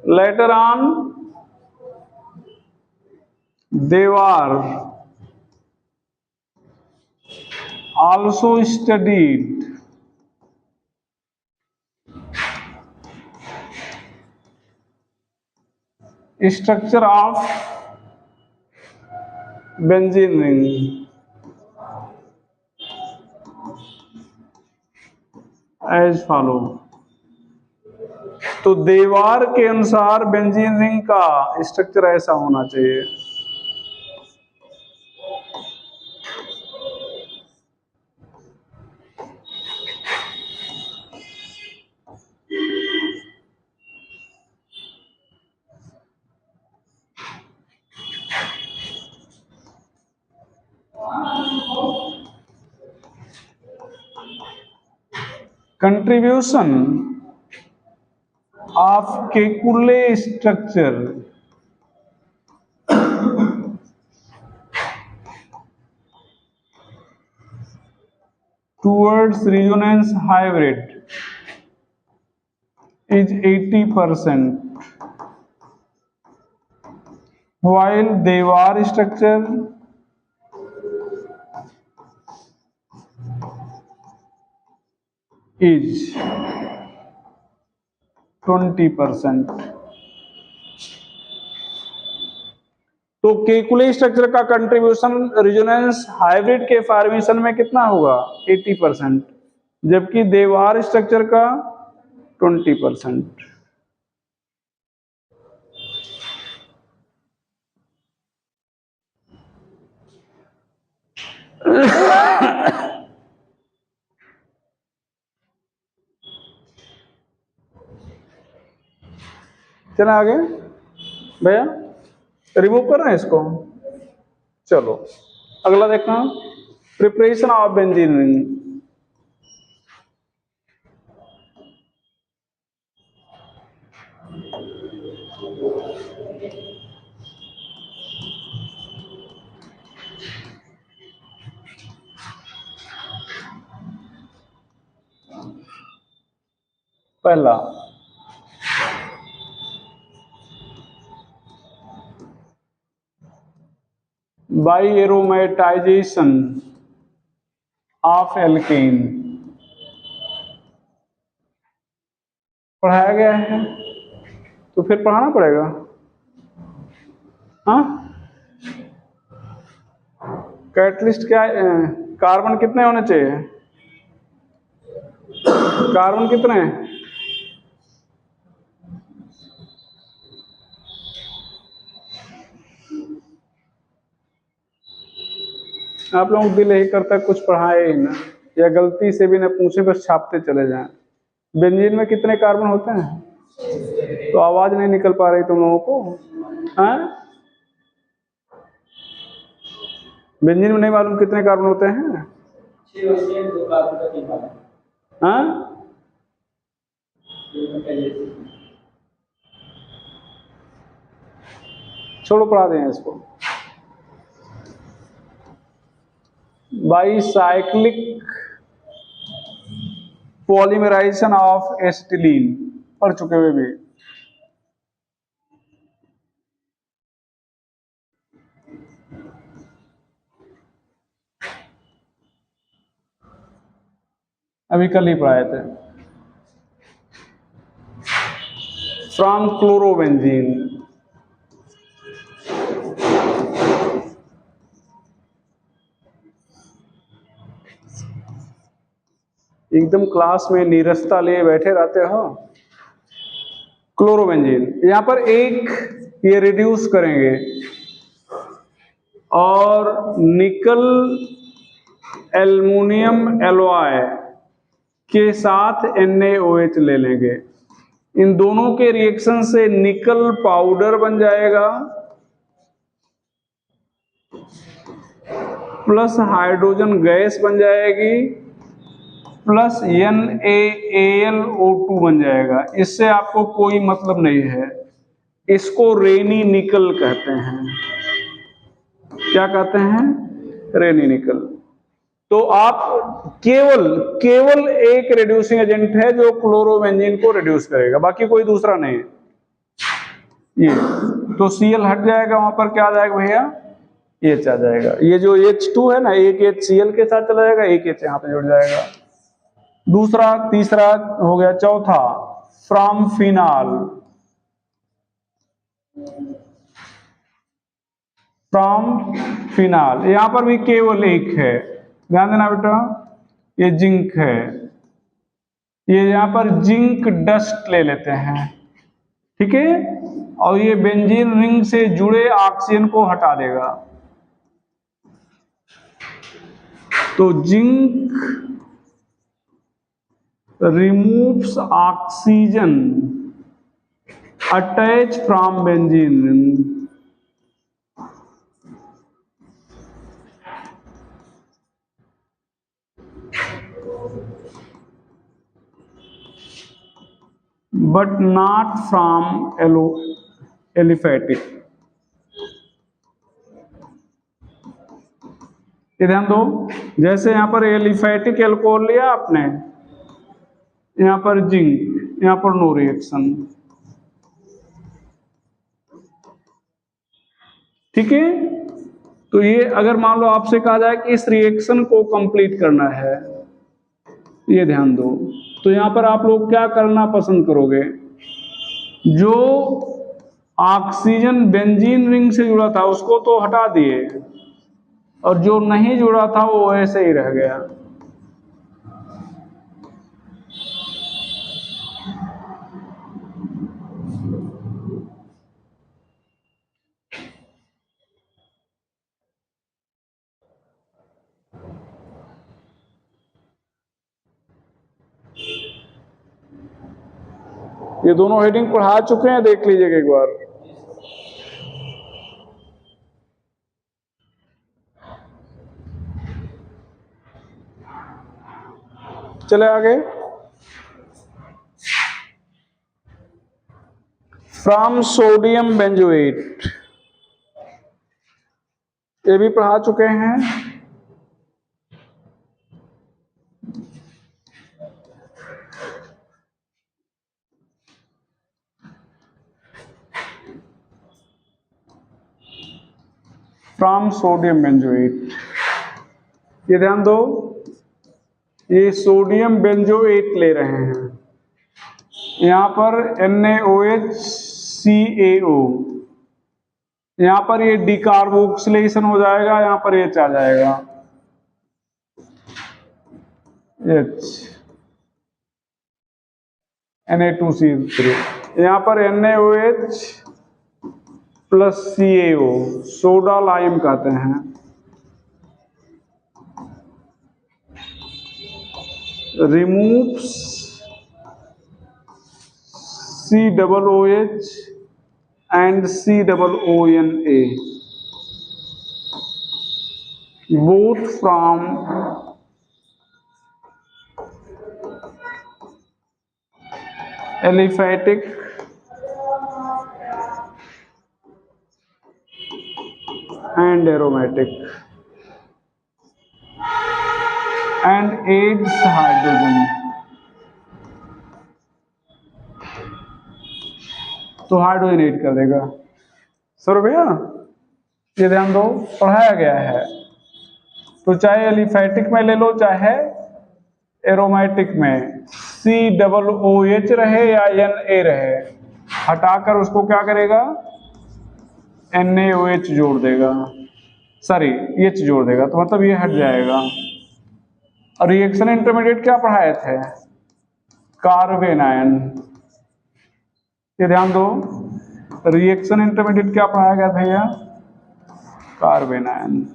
Later on, Dewar also studied structure of benzene ring as follow. तो देवार के अनुसार बेंजीन रिंग का स्ट्रक्चर ऐसा होना चाहिए। Contribution of Kekule structure towards resonance hybrid is 80%, while Dewar structure is 20%। तो केकुले स्ट्रक्चर का कंट्रीब्यूशन रिजोनेंस हाइब्रिड के फॉर्मेशन में कितना होगा, 80%, जबकि देवार स्ट्रक्चर का 20%। चला आगे भैया, रिमूव कर रहे हैं इसको। चलो अगला देखना, प्रिपरेशन ऑफ बेंजीन रिंग। पहला, बाई एरोमेटाइजेशन ऑफ एल्केन पढ़ाया गया है, तो फिर पढ़ाना पड़ेगा। हाँ, कैटलिस्ट क्या, कार्बन कितने होने चाहिए, कार्बन कितने, आप लोग दिल यही करता है कुछ पढ़ाए ही ना, या गलती से भी ना पूछे बस छापते चले जाएं। बेंजीन में कितने कार्बन होते हैं, तो आवाज नहीं निकल पा रही तुम लोगों को। हाँ, बेंजीन में नहीं मालूम कितने कार्बन होते हैं। हाँ, छोड़ो पढ़ा दें इसको। बाईसाइक्लिक पॉलीमराइजेशन ऑफ एसिटिलीन, पढ़ चुके हुए भी। अभी कल ही पढ़ाए थे। फ्रॉम क्लोरोबेंजीन, एकदम क्लास में नीरसता लिए बैठे रहते हो। क्लोरोबेंजीन यहां पर एक ये रिड्यूस करेंगे और निकल एल्युमिनियम एलॉय के साथ NaOH ले लेंगे। इन दोनों के रिएक्शन से निकल पाउडर बन जाएगा प्लस हाइड्रोजन गैस बन जाएगी प्लस NaAlO2 बन जाएगा। इससे आपको कोई मतलब नहीं है, इसको रेनी निकल कहते हैं। क्या कहते हैं? रेनी निकल। तो आप केवल एक रिड्यूसिंग एजेंट है जो क्लोरोबेंजीन को रिड्यूस करेगा, बाकी कोई दूसरा नहीं है। ये तो Cl हट जाएगा, वहां पर क्या आ जाएगा भैया? H आ जाएगा। ये जो H2 है ना, एक H Cl के साथ चला जाएगा, एक H यहां पे जुड़ जाएगा। दूसरा, तीसरा हो गया। चौथा, फ्रॉम फिनाल, फ्रॉम फिनाल। यहां पर भी केवल एक है, ध्यान देना बेटा। ये जिंक है, ये यहां पर जिंक डस्ट ले लेते हैं, ठीक है। और ये बेंजीन रिंग से जुड़े ऑक्सीजन को हटा देगा। तो zinc removes oxygen attach from benzene ring. but not from aliphatic. ये ध्यान दो, जैसे यहां पर एलिफेटिक एल्कोहल लिया आपने, यहां पर जिंक, यहां पर नो रिएक्शन, ठीक है। तो ये अगर मान लो आपसे कहा जाए कि इस रिएक्शन को कंप्लीट करना है, ये ध्यान दो, तो यहां पर आप लोग क्या करना पसंद करोगे? जो ऑक्सीजन बेंजीन रिंग से जुड़ा था उसको तो हटा दिए, और जो नहीं जुड़ा था वो ऐसे ही रह गया। ये दोनों हेडिंग पढ़ा चुके हैं, देख लीजिएगा एक बार। चले आगे। फ्रॉम सोडियम बेंजोएट, ये भी पढ़ा चुके हैं। फ्रॉम सोडियम बेंजोएट, ये ध्यान दो, ये सोडियम बेंजोएट ले रहे हैं, यहां पर NaOH CaO, यहां पर ये डिकार्बोक्सिलेशन हो जाएगा, यहां पर H आ जाएगा, H Na2CO3, यहां पर NaOH प्लस CaO, सोडा लाइम कहते हैं। Removes COOH and COONA, both from aliphatic and aromatic। And adds hydrogen. तो हाइड्रोजन ऐड कर देगा। सर भैया ये ध्यान दो, पढ़ाया गया है। तो चाहे एलिफैटिक में ले लो चाहे एरोमेटिक में, COOH रहे या Na रहे, हटाकर उसको क्या करेगा, NaOH जोड़ देगा, सॉरी H जोड़ देगा, तो मतलब ये हट जाएगा। और रिएक्शन इंटरमीडिएट क्या पढ़ाए थे, कार्बन आयन। ये ध्यान दो, रिएक्शन इंटरमीडिएट क्या पढ़ाया गया भैया, कार्बन आयन।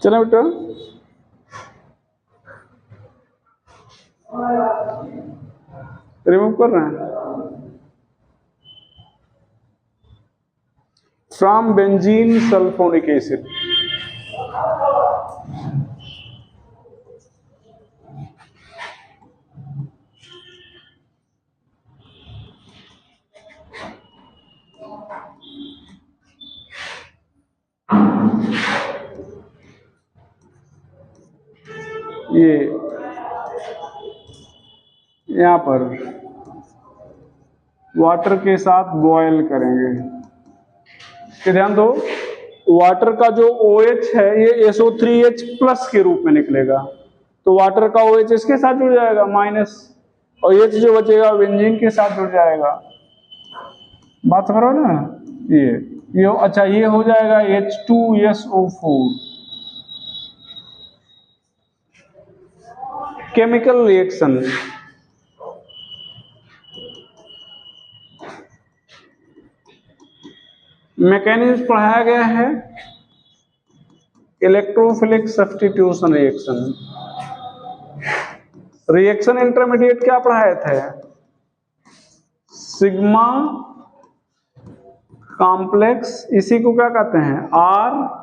चलो बेटा, रिमूव कर रहे हैं। फ्रॉम बेंजीन सल्फोनिक एसिड, ये यहां पर वाटर के साथ बॉयल करेंगे। कि ध्यान दो, वाटर का जो OH है ये SO3H प्लस के रूप में निकलेगा, तो वाटर का OH इसके साथ जुड़ जाएगा माइनस, और H जो बचेगा बेंजीन के साथ जुड़ जाएगा। बात समझ रहे हो ना, ये अच्छा, ये हो जाएगा H2SO4। केमिकल रिएक्शन, मैकेनिज्म पढ़ाया गया है, electrophilic substitution reaction. Reaction intermediate क्या पढ़ाए थे, सिग्मा कॉम्प्लेक्स, इसी को क्या कहते हैं, R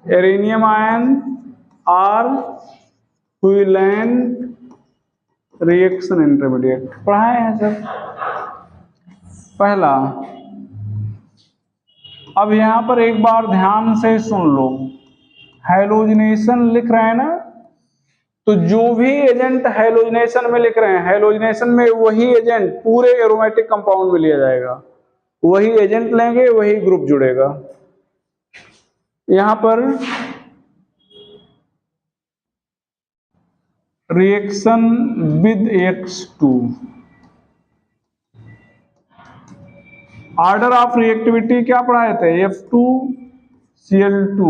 एरेनियम आयन, R फ्यूलेन रिएक्शन इंटरमीडिएट पढ़ाए हैं सर पहला। अब यहां पर एक बार ध्यान से सुन लो, हैलोजिनेशन लिख रहे हैं ना, तो जो भी एजेंट हैलोजिनेशन में लिख रहे हैं, हैलोजिनेशन में वही एजेंट पूरे एरोमेटिक कंपाउंड में लिया जाएगा, वही एजेंट लेंगे वही ग्रुप जुड़ेगा। यहां पर reaction with X2, order of reactivity क्या पढ़ाए थे, F2Cl2।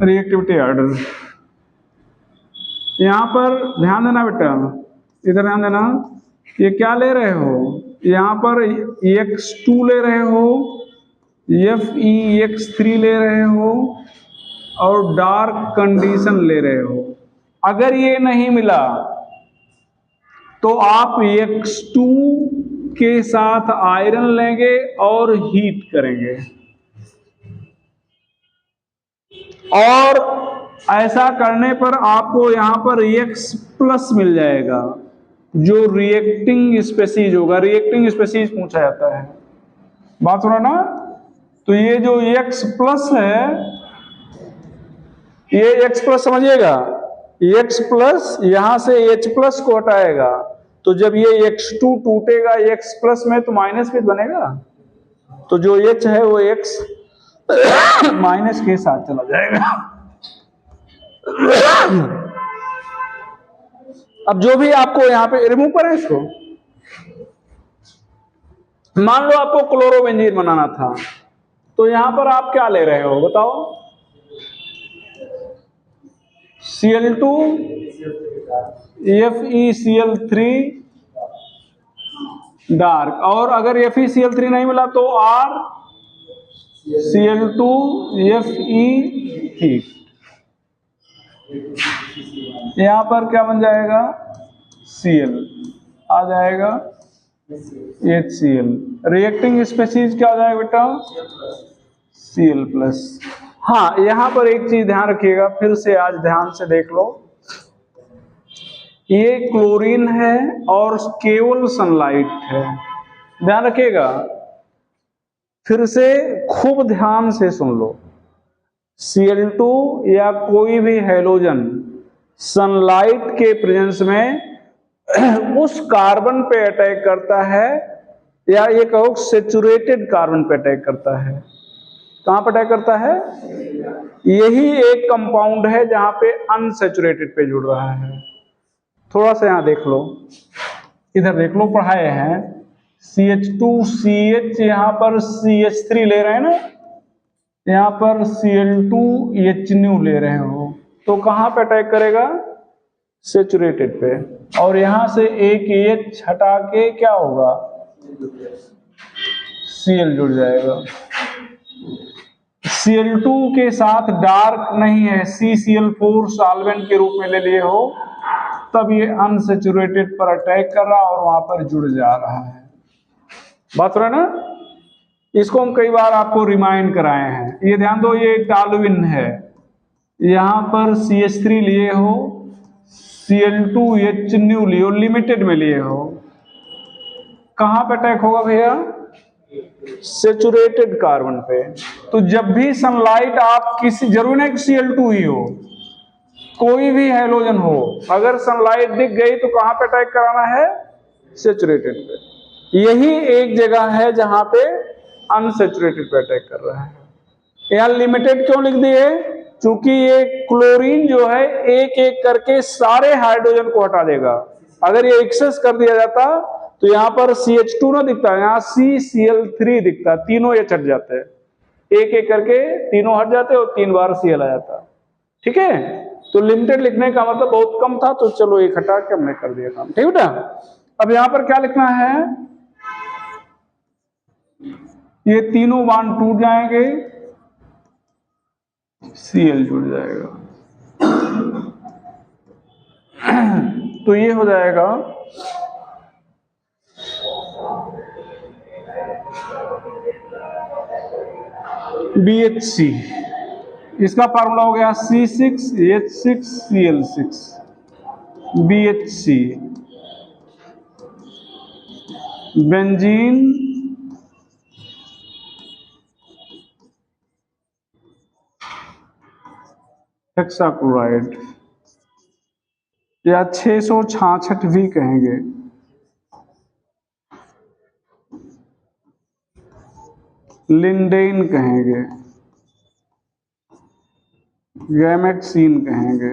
रिएक्टिविटी ऑर्डर, यहां पर ध्यान देना बेटा, इधर ध्यान देना, ये क्या ले रहे हो, यहां पर X2 ले रहे हो, FeX3 ले रहे हो, और डार्क कंडीशन ले रहे हो। अगर ये नहीं मिला तो आप X2 के साथ आयरन लेंगे और हीट करेंगे, और ऐसा करने पर आपको यहां पर X प्लस मिल जाएगा, जो रिएक्टिंग स्पेसीज होगा। रिएक्टिंग स्पेसीज पूछा जाता है, बात सुनो ना। तो ये जो X प्लस है, ये X प्लस समझिएगा, X प्लस यहां से H प्लस को हटाएगा, तो जब ये X2 टूटेगा X प्लस में तो माइनस भी बनेगा, तो जो H है वो X माइनस के साथ चला जाएगा। अब जो भी आपको यहां पे रिमूव करें इसको, मान लो आपको क्लोरोबेंजीन बनाना था, तो यहां पर आप क्या ले रहे हो बताओ? Cl2 FeCl3 डार्क, और अगर FeCl3 नहीं मिला तो RCl2Fe हीट। यहां पर क्या बन जाएगा? Cl आ जाएगा HCl। रिएक्टिंग स्पीशीज क्या हो जाएगा बेटा? Cl+। हाँ, यहां पर एक चीज ध्यान रखिएगा, फिर से आज ध्यान से देख लो, ये क्लोरीन है और केवल सनलाइट है, ध्यान रखिएगा, फिर से खूब ध्यान से सुन लो। Cl2 या कोई भी हैलोजन सनलाइट के प्रेजेंस में उस कार्बन पे अटैक करता है, या ये कहो सेचुरेटेड कार्बन पे अटैक करता है। कहां पे अटैक करता है? यही एक कंपाउंड है जहां पे अनसेचुरेटेड पे जुड़ रहा है। थोड़ा सा यहां देख लो, इधर देख लो, पढ़ाए हैं CH2CH, यहां पर CH3 ले रहे हैं ना, यहां पर Cl2H ले रहे हो, तो कहां पे अटैक करेगा? सेचुरेटेड पे। और यहां से एक H हटा के क्या होगा? Cl जुड़ जाएगा। Cl2 के साथ डार्क नहीं है, CCl4 सॉल्वेंट के रूप में ले लिए हो, तब ये अनसेचुरेटेड पर अटैक कर रहा और वहां पर जुड़ जा रहा है। बात रहा ना? इसको हम कई बार आपको रिमाइंड कराए हैं। ये ध्यान दो, ये टॉल्यूइन है, यहां पर CH3 लिए हो, Cl2H लिए हो, लिमिटेड में लिए हो, कहां पे अटैक होगा भैया? सेचुरेटेड कार्बन पे। तो जब भी सनलाइट आप किसी, जरूरी नहीं कि Cl2 ही हो, कोई भी हैलोजन हो, अगर सनलाइट दिख गई तो कहां पे अटैक कराना है? सेचुरेटेड पे। यही एक जगह है जहां पे अनसेचुरेटेड पे अटैक कर रहा है। यहां लिमिटेड क्यों लिख दिए? क्योंकि ये क्लोरीन जो है एक एक करके सारे हाइड्रोजन को हटा देगा। अगर ये एक्सेस कर दिया जाता तो यहां पर CH2 ना दिखता, यहां CCl3 दिखता, तीनों ये हट जाते हैं, एक एक करके तीनों हट जाते और 3 बार Cl आ जाता। ठीक है, तो लिमिटेड लिखने का मतलब बहुत कम था, तो चलो एक हटा के हमने कर दिया काम। ठीक बेटा, अब यहां पर क्या लिखना है? ये तीनों बॉन्ड टूट जाएंगे, Cl जुड़ जाएगा, तो ये हो जाएगा BHC। इसका फार्मूला हो गया C6H6Cl6, BHC, बेंजीन हेक्साक्लोराइड, या 666 भी कहेंगे, लिंडेन कहेंगे, गैमेक्सीन कहेंगे।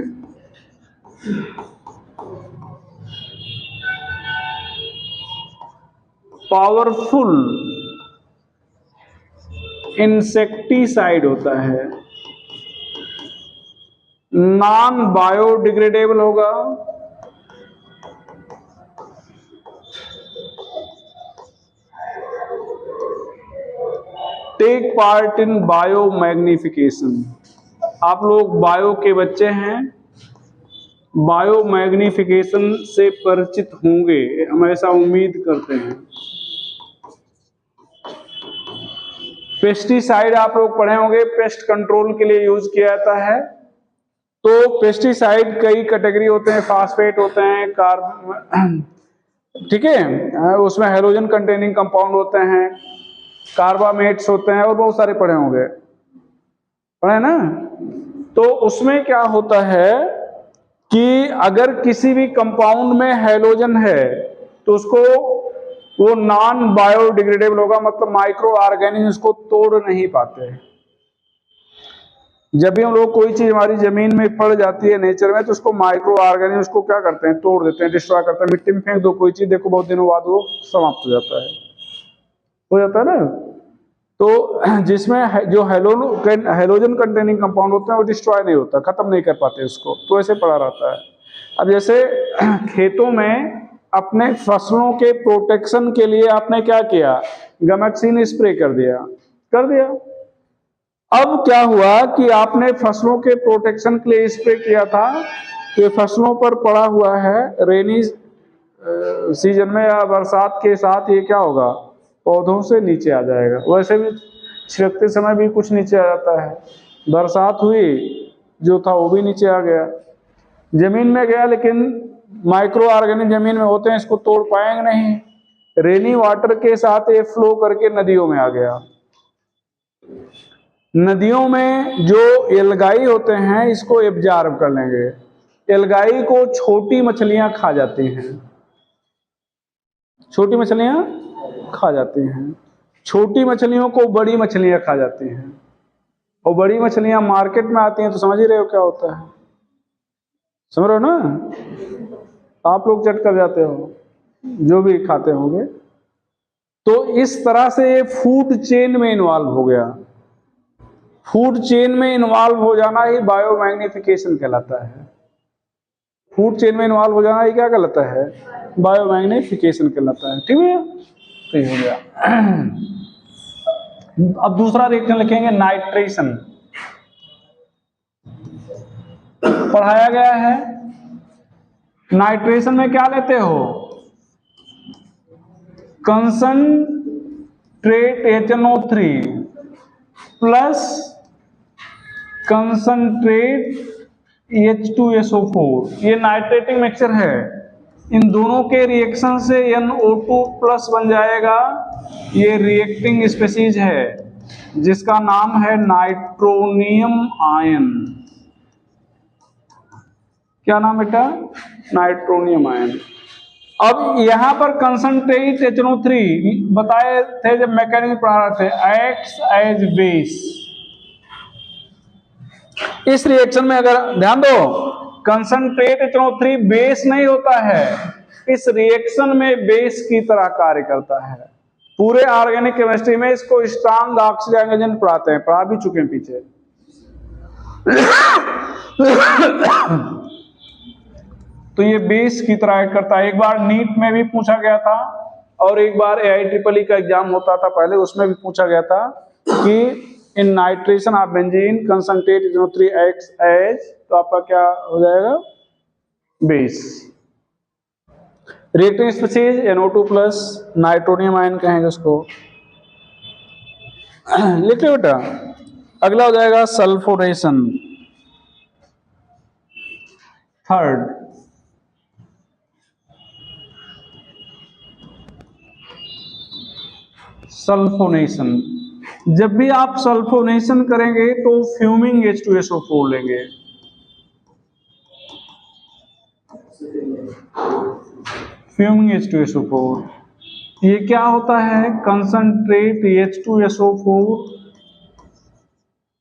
पावरफुल इंसेक्टिसाइड होता है, नॉन बायोडिग्रेडेबल होगा, take part in bio magnification. आप लोग बायो के बच्चे हैं, बायो मैग्निफिकेशन से परिचित होंगे, हम ऐसा उम्मीद करते हैं। पेस्टिसाइड आप लोग पढ़े होंगे, पेस्ट कंट्रोल के लिए यूज किया जाता है। तो पेस्टिसाइड कई कैटेगरी होते हैं, फास्फेट होते हैं, कार्ब, ठीक है, उसमें हेलोजन कंटेनिंग कंपाउंड होते हैं, कार्बामेट्स होते हैं, और बहुत सारे पढ़े होंगे, पढ़े ना? तो उसमें क्या होता है कि अगर किसी भी कंपाउंड में हैलोजन है तो उसको वो नॉन बायोडिग्रेडेबल होगा, मतलब माइक्रो ऑर्गेनिज्म उसको तोड़ नहीं पाते। जब भी हम लोग कोई चीज हमारी जमीन में पड़ जाती है नेचर में, तो उसको माइक्रो ऑर्गेनिज्म उसको क्या करते हैं? तोड़ देते हैं, डिस्ट्रॉय करते हैं। मिट्टी में फेंक दो कोई चीज, देखो बहुत दिनों बाद वो समाप्त हो जाता है। हो जाता है ना। तो जिसमें जो हेलोजन कंटेनिंग कंपाउंड होते हैं वो डिस्ट्रॉय नहीं होता, खत्म नहीं कर पाते उसको, तो ऐसे पड़ा रहता है। अब जैसे खेतों में अपने फसलों के प्रोटेक्शन के लिए आपने क्या किया, गैमेक्सिन स्प्रे कर दिया। अब क्या हुआ कि आपने फसलों के प्रोटेक्शन के लिए स्प्रे किया था, तो ये फसलों पर पड़ा हुआ है, रेनी सीजन में या बरसात के साथ ये क्या होगा, पौधों से नीचे आ जाएगा। वैसे भी छिड़कते समय भी कुछ नीचे आ जाता है, बरसात हुई जो था वो भी नीचे आ गया, जमीन में गया, लेकिन माइक्रो ऑर्गेनिज्म जमीन में होते हैं, इसको तोड़ पाएंगे नहीं। रेनी वाटर के साथ ये फ्लो करके नदियों में आ गया। नदियों में जो एल्गाई होते हैं इसको एब्जॉर्ब कर लेंगे। एल्गाई को छोटी मछलियां खा जाती हैं, छोटी मछलियां खा जाती हैं, छोटी मछलियों को बड़ी मछलियां खा जाती हैं, और बड़ी मछलियां मार्केट में आती हैं, तो समझ ही रहे हो क्या होता है, समझ रहे हो ना, आप लोग चट कर जाते हो जो भी खाते होंगे। तो इस तरह से ये फूड चेन में इन्वॉल्व हो गया। फूड चेन में इन्वॉल्व हो जाना ही बायोमैग्निफिकेशन कहलाता है। फूड चेन में इन्वॉल्व हो जाना ही क्या कहलाता है, बायोमैग्निफिकेशन कहलाता है। ठीक है, तो ये हो गया। अब दूसरा रिएक्शन लिखेंगे नाइट्रेशन। पढ़ाया गया है नाइट्रेशन में क्या लेते हो, concentrate HNO3 plus concentrate H2SO4, ये नाइट्रेटिंग मिक्सचर है। इन दोनों के रिएक्शन से NO2 प्लस बन जाएगा। ये रिएक्टिंग स्पीशीज है जिसका नाम है नाइट्रोनियम आयन। क्या नाम बेटा, नाइट्रोनियम आयन। अब यहां पर कंसंट्रेट HNO3 बताए थे जब मैकेनिज्म पढ़ा रहे थे, एक्ट्स एज बेस। इस रिएक्शन में अगर ध्यान दो, कंसंट्रेट HNO3 बेस नहीं होता है, इस रिएक्शन में बेस की तरह कार्य करता है। पूरे ऑर्गेनिक केमिस्ट्री में इसको स्ट्रॉन्ग ऑक्सीडाइजेशन पढ़ाते हैं, पढ़ा भी चुके हैं पीछे। तो ये बेस की तरह करता है। एक बार नीट में भी पूछा गया था, और एक बार AIEEE का एग्जाम होता था पहले, उसमें भी पूछा गया था कि in nitration of benzene concentrate HNO3 acts as, तो आपका क्या हो जाएगा, base. Reacting species NO2 plus, nitronium ion कहेंगे उसको। लिख लो बेटा। अगला हो जाएगा सल्फोनेशन। Third, sulphonation. जब भी आप सल्फोनेशन करेंगे तो फ्यूमिंग H2SO4 लेंगे। फ्यूमिंग H2SO4, ये क्या होता है, कंसंट्रेट H2SO4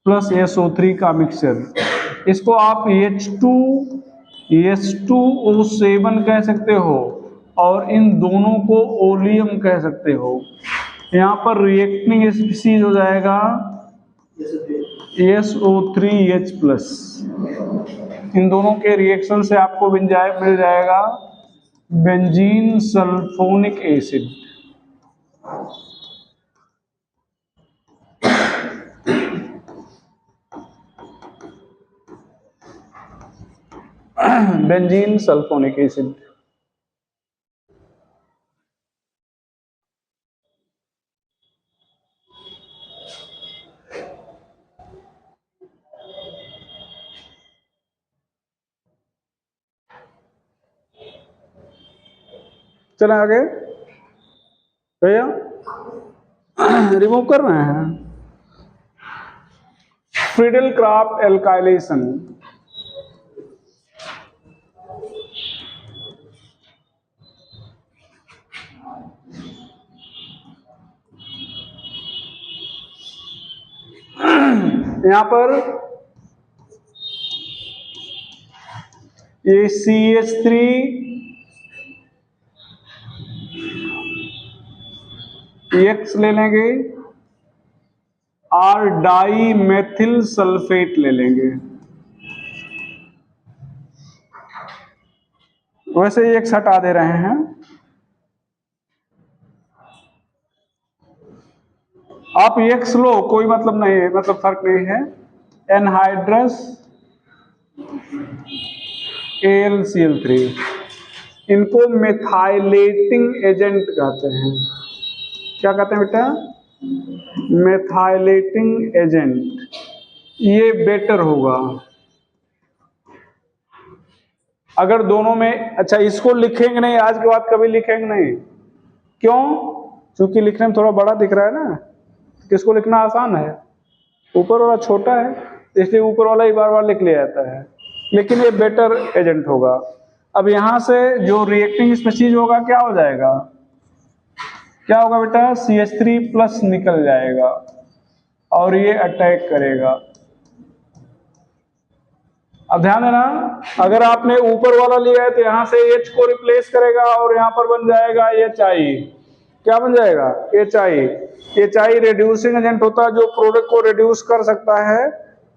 प्लस SO3 का मिक्सचर। इसको आप H2S2O7 कह सकते हो, और इन दोनों को ओलियम कह सकते हो। यहां पर रिएक्टिंग स्पीशीज हो जाएगा SO3H प्लस। इन दोनों के रिएक्शन से आपको मिल जाएगा benzene sulphonic acid. Benzene sulphonic acid. चले आगे भैया, रिमूव कर रहे हैं। Friedel craft alkylation. यहां पर ये CH3, X ले लेंगे और डाई मेथिल सल्फेट ले लेंगे। वैसे X हटा दे रहे हैं। आप X लो, कोई मतलब नहीं है, मतलब फर्क नहीं है। एनहाइड्रस AlCl3, इनको मेथाइलेटिंग एजेंट कहते हैं। क्या कहते हैं बेटा? मेथाइलेटिंग एजेंट। ये बेटर होगा अगर दोनों में। अच्छा, इसको लिखेंगे नहीं, आज के बाद कभी लिखेंगे नहीं। क्यों? क्योंकि लिखने में थोड़ा बड़ा दिख रहा है ना, किसको लिखना आसान है, ऊपर वाला छोटा है, इसलिए ऊपर वाला ही बार बार लिख लिया जाता है। लेकिन ये बेटर एजेंट होगा। अब यहां से जो रिएक्टिंग स्पीशीज होगा क्या हो जाएगा? क्या होगा बेटा? CH3+ निकल जाएगा और ये अटैक करेगा। अब ध्यान देना, अगर आपने ऊपर वाला लिया है तो यहां से H को रिप्लेस करेगा और यहां पर बन जाएगा HI। क्या बन जाएगा? HI। HI रिड्यूसिंग एजेंट होता है जो प्रोडक्ट को रिड्यूस कर सकता है,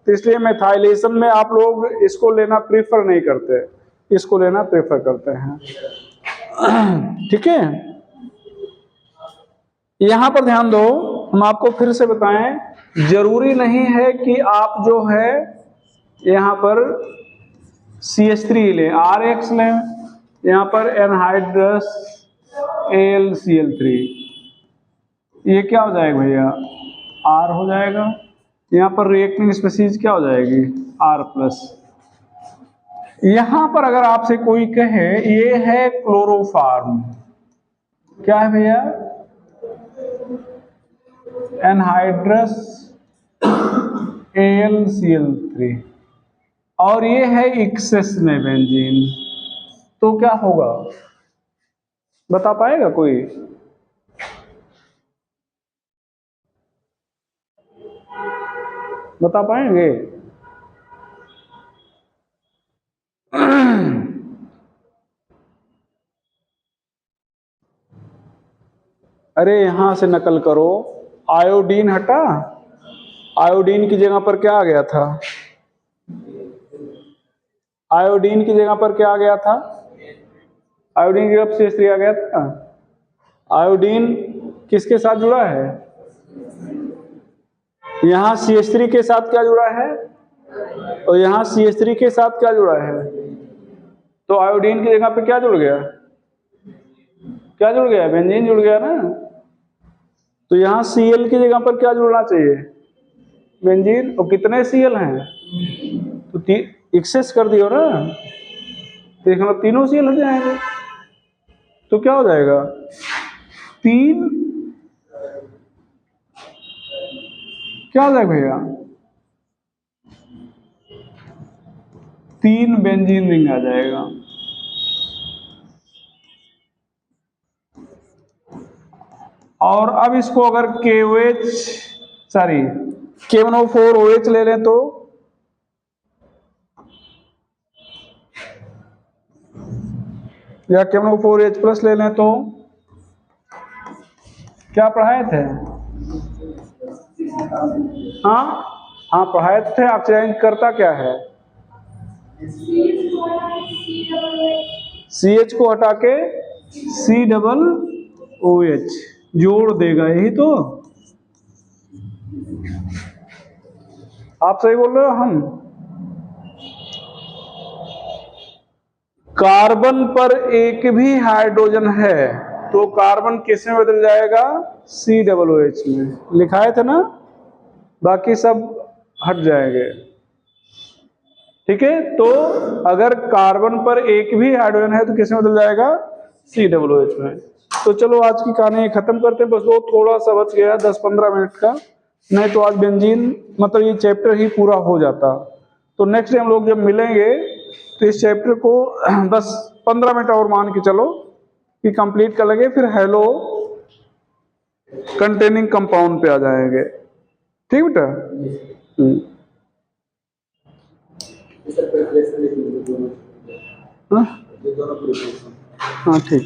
तो इसलिए मेथाइलेशन में आप लोग इसको लेना प्रीफर नहीं करते, इसको लेना प्रेफर करते हैं। ठीक है, यहां पर ध्यान दो, हम आपको फिर से बताएं, जरूरी नहीं है कि आप जो है यहां पर CH3 लें, RX लें, यहां पर एनहाइड्रस AlCl3, ये क्या हो जाएगा भैया? R हो जाएगा। यहां पर रिएक्टिंग स्पीशीज क्या हो जाएगी? R+। यहां पर अगर आपसे कोई कहे ये है क्लोरोफार्म, क्या है भैया? एनहाइड्रस AlCl3, और ये है एक्सेस में बेंजीन, तो क्या होगा? बता पाएगा कोई? बता पाएंगे? अरे यहां से नकल करो, आयोडीन हटा, आयोडीन की जगह पर क्या आ गया था? आयोडीन की जगह पर क्या आ गया था? आयोडीन की जगह CH3 आ गया था। आयोडीन किसके साथ जुड़ा है? यहां CH3 के साथ क्या जुड़ा है और यहां CH3 के साथ क्या जुड़ा है? तो आयोडीन की जगह पे क्या जुड़ गया? क्या जुड़ गया? बेंजीन जुड़ गया ना। तो यहां Cl की जगह पर क्या जुड़ना चाहिए? बेंजीन। और कितने Cl हैं? तो एक्सेस कर दियो ना, देखना तीनों Cl हट जाएंगे, तो क्या हो जाएगा? 3, क्या हो जाएगा भैया? 3 बेंजीन रिंग आ जाएगा। और अब इसको अगर KNO4OH ले लें तो या KNO4H+ ले लें तो क्या पढ़ाए थे? हाँ पढ़ाए थे। ऑक्सीडाइज करता क्या है? CH को हटा के COOH जोड़ देगा, यही तो आप सही बोल रहे हो। हम कार्बन पर एक भी हाइड्रोजन है तो कार्बन किस में बदल जाएगा? COOH में। लिखाए थे ना, बाकी सब हट जाएंगे। ठीक है, तो अगर कार्बन पर एक भी हाइड्रोजन है तो किस में बदल जाएगा? COOH में। तो चलो आज की कहानी खत्म करते हैं, बस वो थोड़ा सा बच गया 10-15 मिनट का, नहीं तो आज बेंजीन मतलब ये चैप्टर ही पूरा हो जाता। तो नेक्स्ट टाइम लोग जब मिलेंगे तो इस चैप्टर को बस 15 मिनट और मान के चलो कि कंप्लीट कर लेंगे, फिर हेलो कंटेनिंग कंपाउंड पे आ जाएंगे। ठीक बेटा? हाँ ठीक।